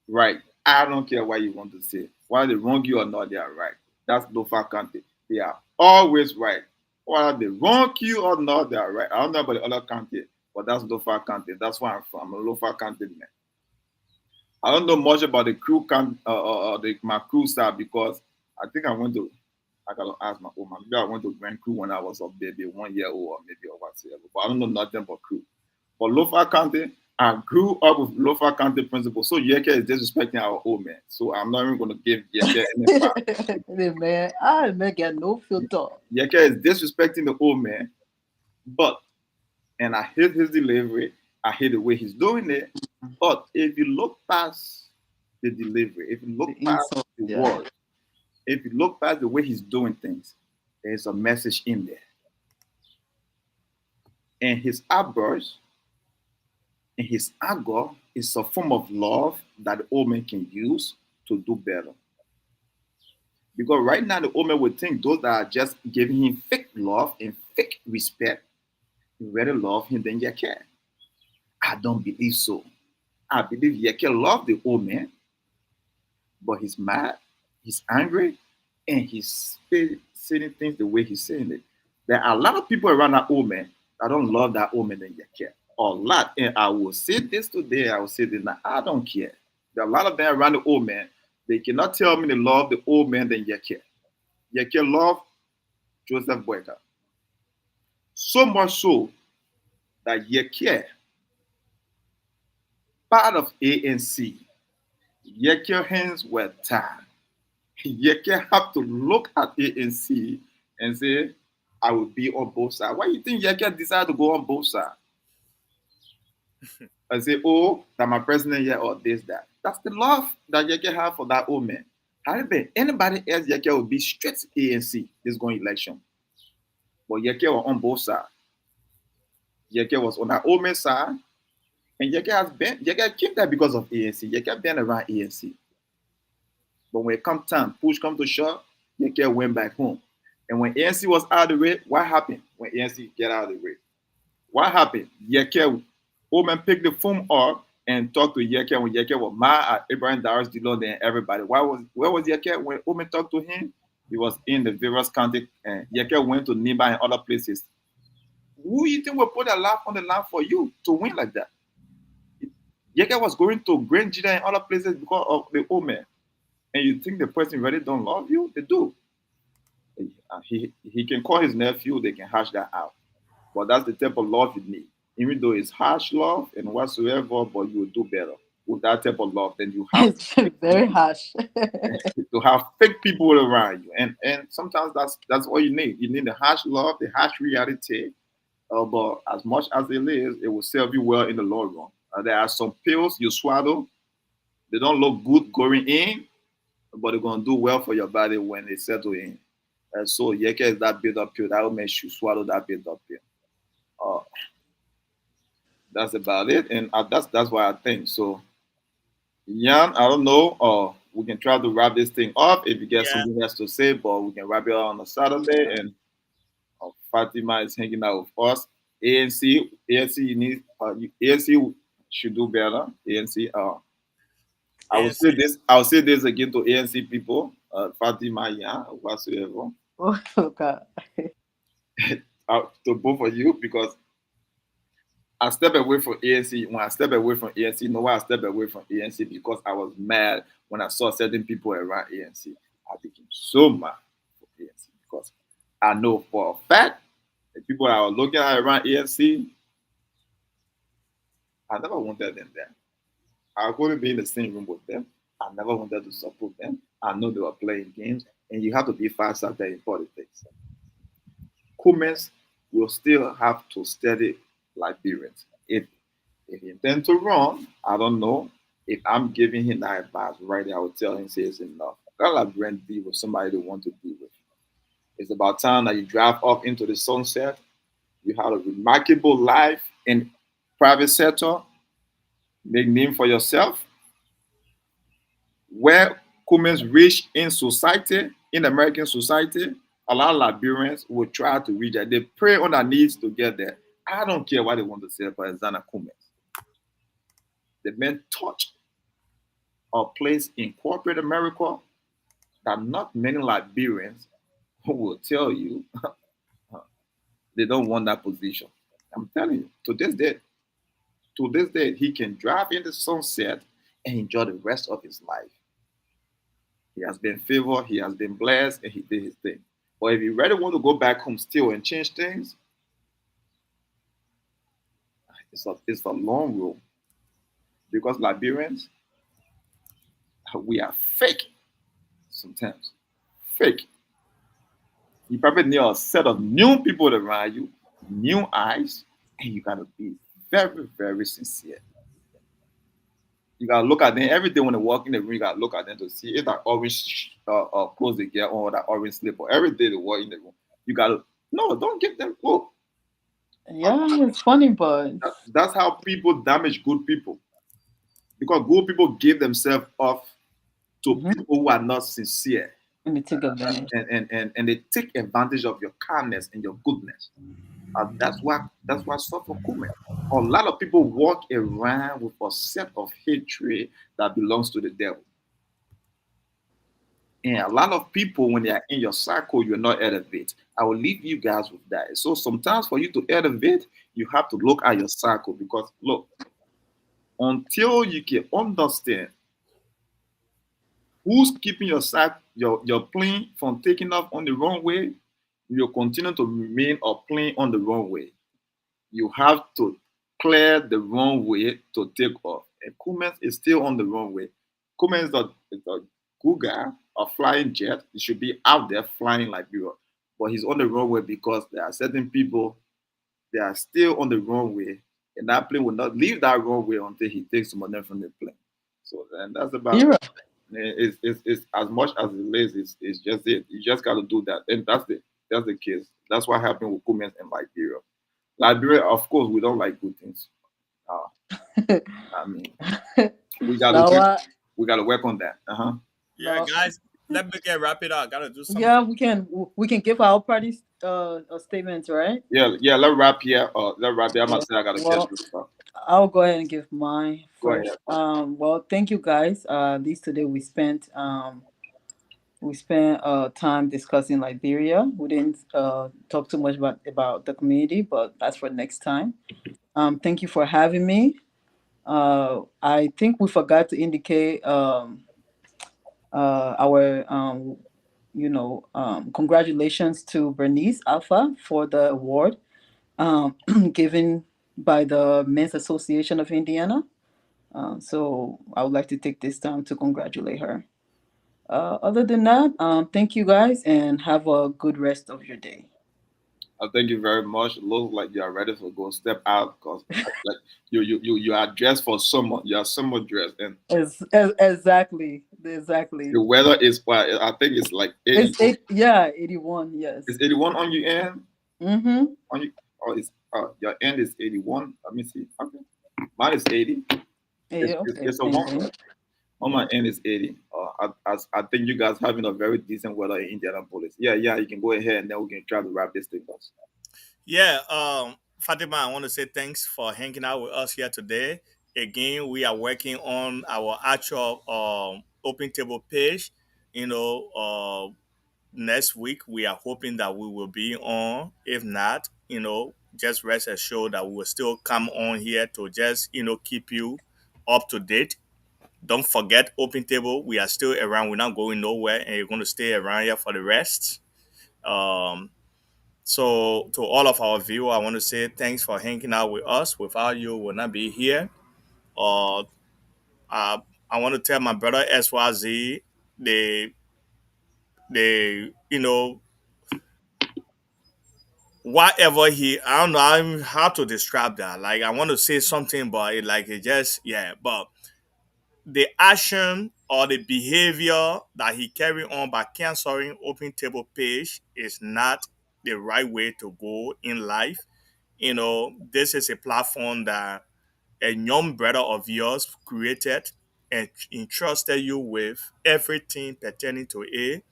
right. I don't care what you want to say. Whether they wrong you or not, they are right. That's local country. They are always right. Whether they wrong you or not, they are right. I don't know about the other country, but that's local country. That's where I'm from. I'm a local country man. I don't know much about the crew my crew side because I think I gotta ask my old man. Maybe I went to Grand Crew when I was a baby, 1 year old or maybe or whatever. But I don't know nothing about crew. But local country, I grew up with local country principles. So Yeke is disrespecting our old man. So I'm not even gonna give Yeke any part. Man, I make get no filter. Yeke is disrespecting the old man, but and I hate his delivery. I hate the way he's doing it. But if you look past the delivery, if you look The past insult, the yeah. word, if you look past the way he's doing things, there's a message in there. And his outburst and his anger is a form of love that the old man can use to do better. Because right now the old man would think those that are just giving him fake love and fake respect rather love him than Yeke. I don't believe so. I believe Yeke loved the old man, but he's mad, he's angry, and he's saying things the way he's saying it. There are a lot of people around that old man that don't love that old man than Yeke. A lot. And I will say this today, I will say this now. I don't care. There are a lot of them around the old man. They cannot tell me they love the old man than Yeke. Yeke loved Joseph Boyka. So much so that Yeke, part of ANC, Yeke hands were tied. Yeke have to look at ANC and say, I will be on both sides. Why do you think Yeke decided to go on both sides? I say, oh, that my president here or this, that. That's the love that Yeke have for that old man. However, anybody else, Yeke will be straight to ANC this going election. But Yeke was on both sides. Yeke was on that old man's side. And Yeke came there because of ANC. Yeke been around ANC. But when it comes time, push come to shove, Yeke went back home. And when ANC was out of the way, what happened when ANC get out of the way? What happened? Yeke, old man picked the phone up and talked to Yeke when Yeke was mad at Ibrahim Darius Dillon and everybody. Where was Yeke when old man talked to him? He was in the various county and Yeke went to Nimba and other places. Who you think will put a laugh on the line for you to win like that? Yeke was going to Grand Jida and other places because of the old man. And you think the person really don't love you? They do. He can call his nephew, they can hash that out. But that's the type of love you need. Even though it's harsh love and whatsoever, but you will do better with that type of love than you have It's very harsh. to have fake people around you. And sometimes that's all you need. You need the harsh love, the harsh reality. But as much as it is, it will serve you well in the long run. There are some pills you swallow. They don't look good going in, but they're going to do well for your body when they settle in. And so Yeke is that build up pill that will make you swallow that build up pill. Uh, that's about it, and that's why I think so. Jan, I don't know. We can try to wrap this thing up if you get Yeah. something else to say, but we can wrap it up on a Saturday. And Fatima is hanging out with us. ANC, you need ANC should do better. ANC, I will say ANC. this. I'll say this again to ANC people. Fatima, yeah, whatsoever, Oh God. to both of you because I step away from ANC. When I step away from ANC, you know why I step away from ANC? Because I was mad when I saw certain people around ANC. I became so mad for ANC because I know for a fact the people I was looking at around ANC, I never wanted them there. I couldn't be in the same room with them. I never wanted to support them. I know they were playing games, and you have to be fast out there in politics. Cummins will still have to study Liberians. If he intends to run, I don't know. If I'm giving him that advice right there, I would tell him, say it's enough. Let Liberian be with somebody they want to be with. It's about time that you drive off into the sunset. You have a remarkable life in private sector. Make name for yourself. Where Cummins reach in society, in American society, a lot of Liberians will try to reach that. They pray on their knees to get there. I don't care what they want to say about Alexander Cummins. The man touched a place in corporate America that not many Liberians will tell you they don't want that position. I'm telling you, to this day, he can drive in the sunset and enjoy the rest of his life. He has been favored, he has been blessed, and he did his thing. But if you really want to go back home still and change things, it's a long road. Because Liberians, we are fake sometimes. Fake. You probably need a set of new people around you, new eyes, and you gotta be very, very sincere. You gotta look at them every day when they walk in the room. You gotta look at them to see if that orange clothes they get on or that orange slipper. Every day they walk in the room, you gotta no, don't give them look. Yeah, it's funny, but That's how people damage good people because good people give themselves off to mhm, people who are not sincere. let me take advantage. And they take advantage of your kindness and your goodness. That's what suffer Kuman. A lot of people walk around with a set of hatred that belongs to the devil. And a lot of people, when they are in your circle, you're not elevate. I will leave you guys with that. So sometimes for you to elevate, you have to look at your circle because look, until you can understand who's keeping your plane from taking off on the wrong way, you'll continue to remain a plane on the wrong way. You have to clear the wrong way to take off. And Cummins is still on the wrong way. Cummins is a good guy, a flying jet. He should be out there flying like you. But he's on the wrong way because there are certain people they are still on the wrong way, and that plane will not leave that wrong way until he takes some of them from the plane. So and that's about You're it. It's as much as it is, it's just it. You just got to do that, and that's the case. That's what happened with Cummins in Liberia. Liberia, of course, we don't like good things. Uh, right. I mean, we got to Now, work. We got to work on that. Yeah, now, guys, let me get wrap it up. Gotta do something. yeah, we can give our parties statements, right? Yeah. Let's wrap here. Let's wrap here. I'm Yeah. gonna say I got to catch Well, this stuff. I'll go ahead and give mine Go ahead. first. Well, thank you guys. At least today we spent time discussing Liberia. We didn't talk too much about the community, but that's for next time. Thank you for having me. I think we forgot to indicate our congratulations to Bernice Alpha for the award um, given by the Men's Association of Indiana. So I would like to take this time to congratulate her. Other than that, thank you guys and have a good rest of your day. Thank you very much. It looks like you are ready to go step out because like you are dressed for summer. You are summer dressed, and Exactly. exactly. The weather is what I think it's like It's 80. eight. Yeah, 81. Yes. It's 81 on your end. Mm-hmm. On you, oh, it's your end is 81. Let me see. Okay, mine is 80. Yeah. Okay. It's a Same warm. thing. On my end is 80. I think you guys having a very decent weather in Indianapolis. Yeah, yeah. You can go ahead and then we can try to wrap this thing up. Yeah, Fatima, I want to say thanks for hanging out with us here today. Again, we are working on our actual open table page. You know, next week we are hoping that we will be on. If not, just rest assured that we will still come on here to just keep you up to date. Don't forget open table. We are still around. We're not going nowhere, and you're going to stay around here for the rest. Um, so, to all of our viewers, I want to say thanks for hanging out with us. Without you, we would not be here. Uh, uh, I want to tell my brother SYZ, they, whatever I don't know how to describe that. Like, I want to say something, but it just, yeah. But the action or the behavior that he carry on by canceling open table page is not the right way to go in life. This is a platform that a young brother of yours created and entrusted you with everything pertaining to it.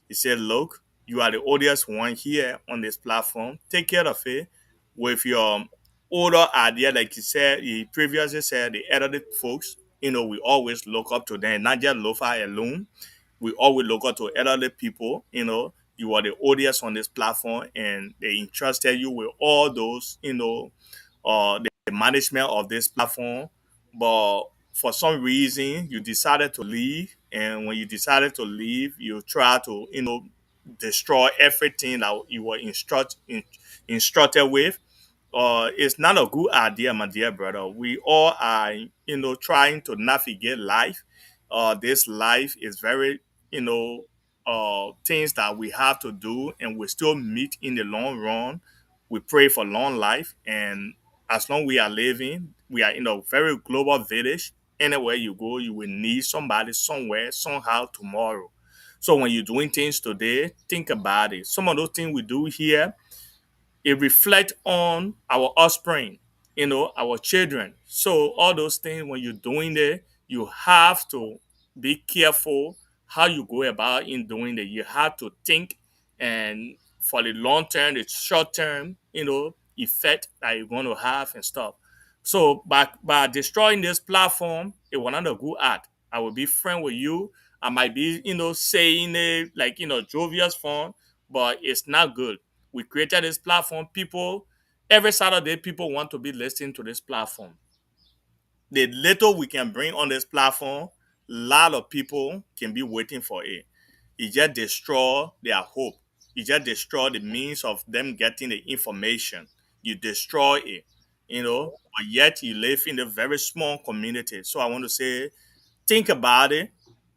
He said, look, you are the oldest one here on this platform. Take care of it with your older idea. Like he previously said, the elderly folks, we always look up to them, not just Lofa alone. We always look up to elderly people. You are the audience on this platform, and they entrusted you with all those, the management of this platform. But for some reason, you decided to leave, and when you decided to leave, you try to, destroy everything that you were instructed with. It's not a good idea, my dear brother. We all are, trying to navigate life. This life is very, things that we have to do, and we still meet in the long run. We pray for long life, and as long we are living, we are in a very global village. Anywhere you go, you will need somebody somewhere, somehow tomorrow. So when you're doing things today, think about it. Some of those things we do here, it reflects on our offspring, our children. So all those things, when you're doing it, you have to be careful how you go about in doing it. You have to think, and for the long term, the short term, effect that you're going to have and stuff. So by destroying this platform, it was not a good act. I will be friend with you. I might be, saying it like, jovial fun, but it's not good. We created this platform. People, every Saturday, people want to be listening to this platform. The little we can bring on this platform, a lot of people can be waiting for it. It just destroy their hope. It just destroy the means of them getting the information. You destroy it, but yet you live in a very small community. So I want to say, think about it.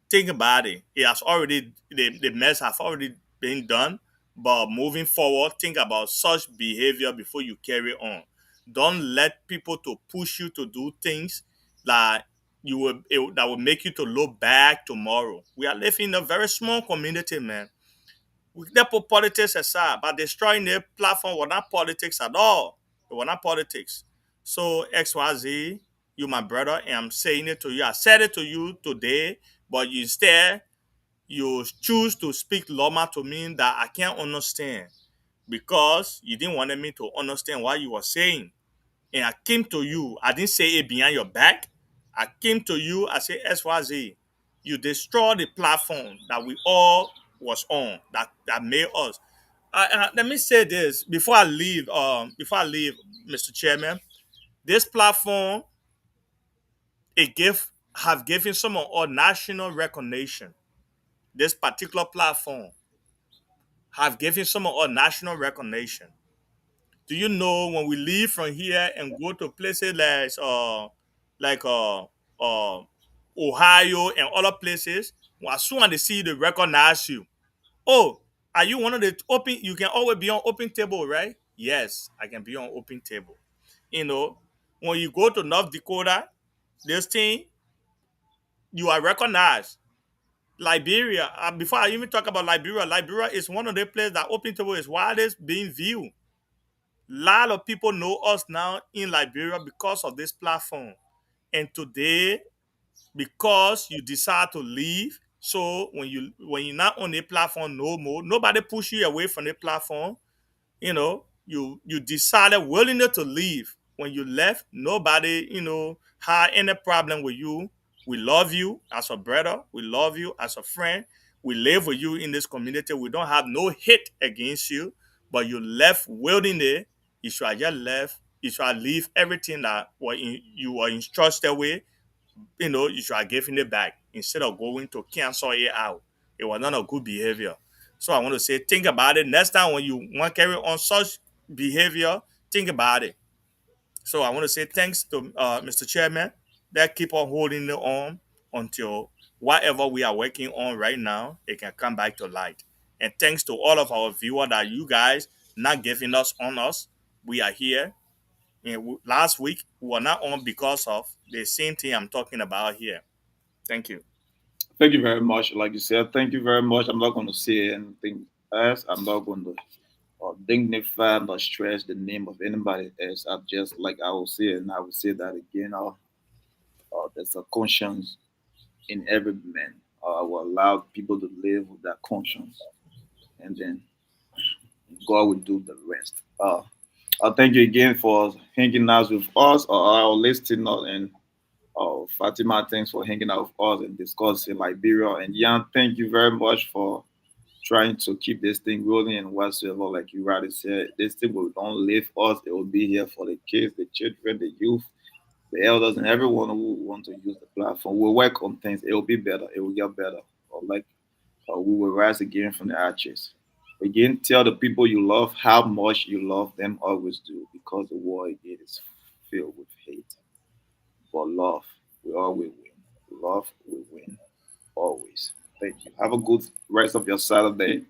Think about it. It has already the mess has already been done. But moving forward, think about such behavior before you carry on. Don't let people to push you to do things that that will make you to look back tomorrow. We are living in a very small community, man. We can put politics aside, but destroying the platform was not politics at all. It was not politics. So XYZ, you my brother, and I'm saying it to you. I said it to you today, but you instead you choose to speak Loma to me that I can't understand because you didn't want me to understand what you were saying. And I came to you. I didn't say it behind your back. I came to you. I said, SYZ, you destroyed the platform that we all was on, that made us. Let me say this before I leave. Mr. Chairman, this platform it give have given some of our national recognition. This particular platform have given some of our national recognition. Do you know when we leave from here and go to places like Ohio and other places, as soon as they see you, they recognize you. Oh, are you one of the open? You can always be on open table, right? Yes, I can be on open table. You know, when you go to North Dakota, this thing you are recognized. Liberia. Before I even talk about Liberia, Liberia is one of the places that Open Table is widest being viewed. A lot of people know us now in Liberia because of this platform. And today, because you decide to leave, so when you're not on the platform no more, nobody push you away from the platform. You decided willingly to leave. When you left, nobody had any problem with you. We love you as a brother. We love you as a friend. We live with you in this community. We don't have no hate against you, but you left willingly. You should have just left. You should have leave everything that you were entrusted with. You should have given it back instead of going to cancel it out. It was not a good behavior. So I want to say, think about it. Next time when you want to carry on such behavior, think about it. So I want to say thanks to Mr. Chairman that keep on holding it on until whatever we are working on right now, it can come back to light. And thanks to all of our viewers that you guys not giving us on us. We are here. And last week we were not on because of the same thing I'm talking about here. Thank you. Thank you very much. Like you said, thank you very much. I'm not going to say anything else. I'm not going to dignify or stress the name of anybody else. I just like I will say, and I will say that again. There's a conscience in every man. I will allow people to live with that conscience, and then God will do the rest. Thank you again for hanging out with us, our listener, and Fatima. Thanks for hanging out with us and discussing Liberia. And Jan, thank you very much for trying to keep this thing rolling and whatsoever. Like you already said, this thing will don't leave us. It will be here for the kids, the children, the youth, the elders, and everyone who want to use the platform. We'll work on things. It will be better. It will get better. Like we will rise again from the ashes. Again, tell the people you love how much you love them. Always do, because the world again is filled with hate. But love, we always win. Love will win always. Thank you. Have a good rest of your Saturday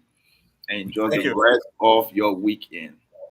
and enjoy Thank the you. rest of your weekend.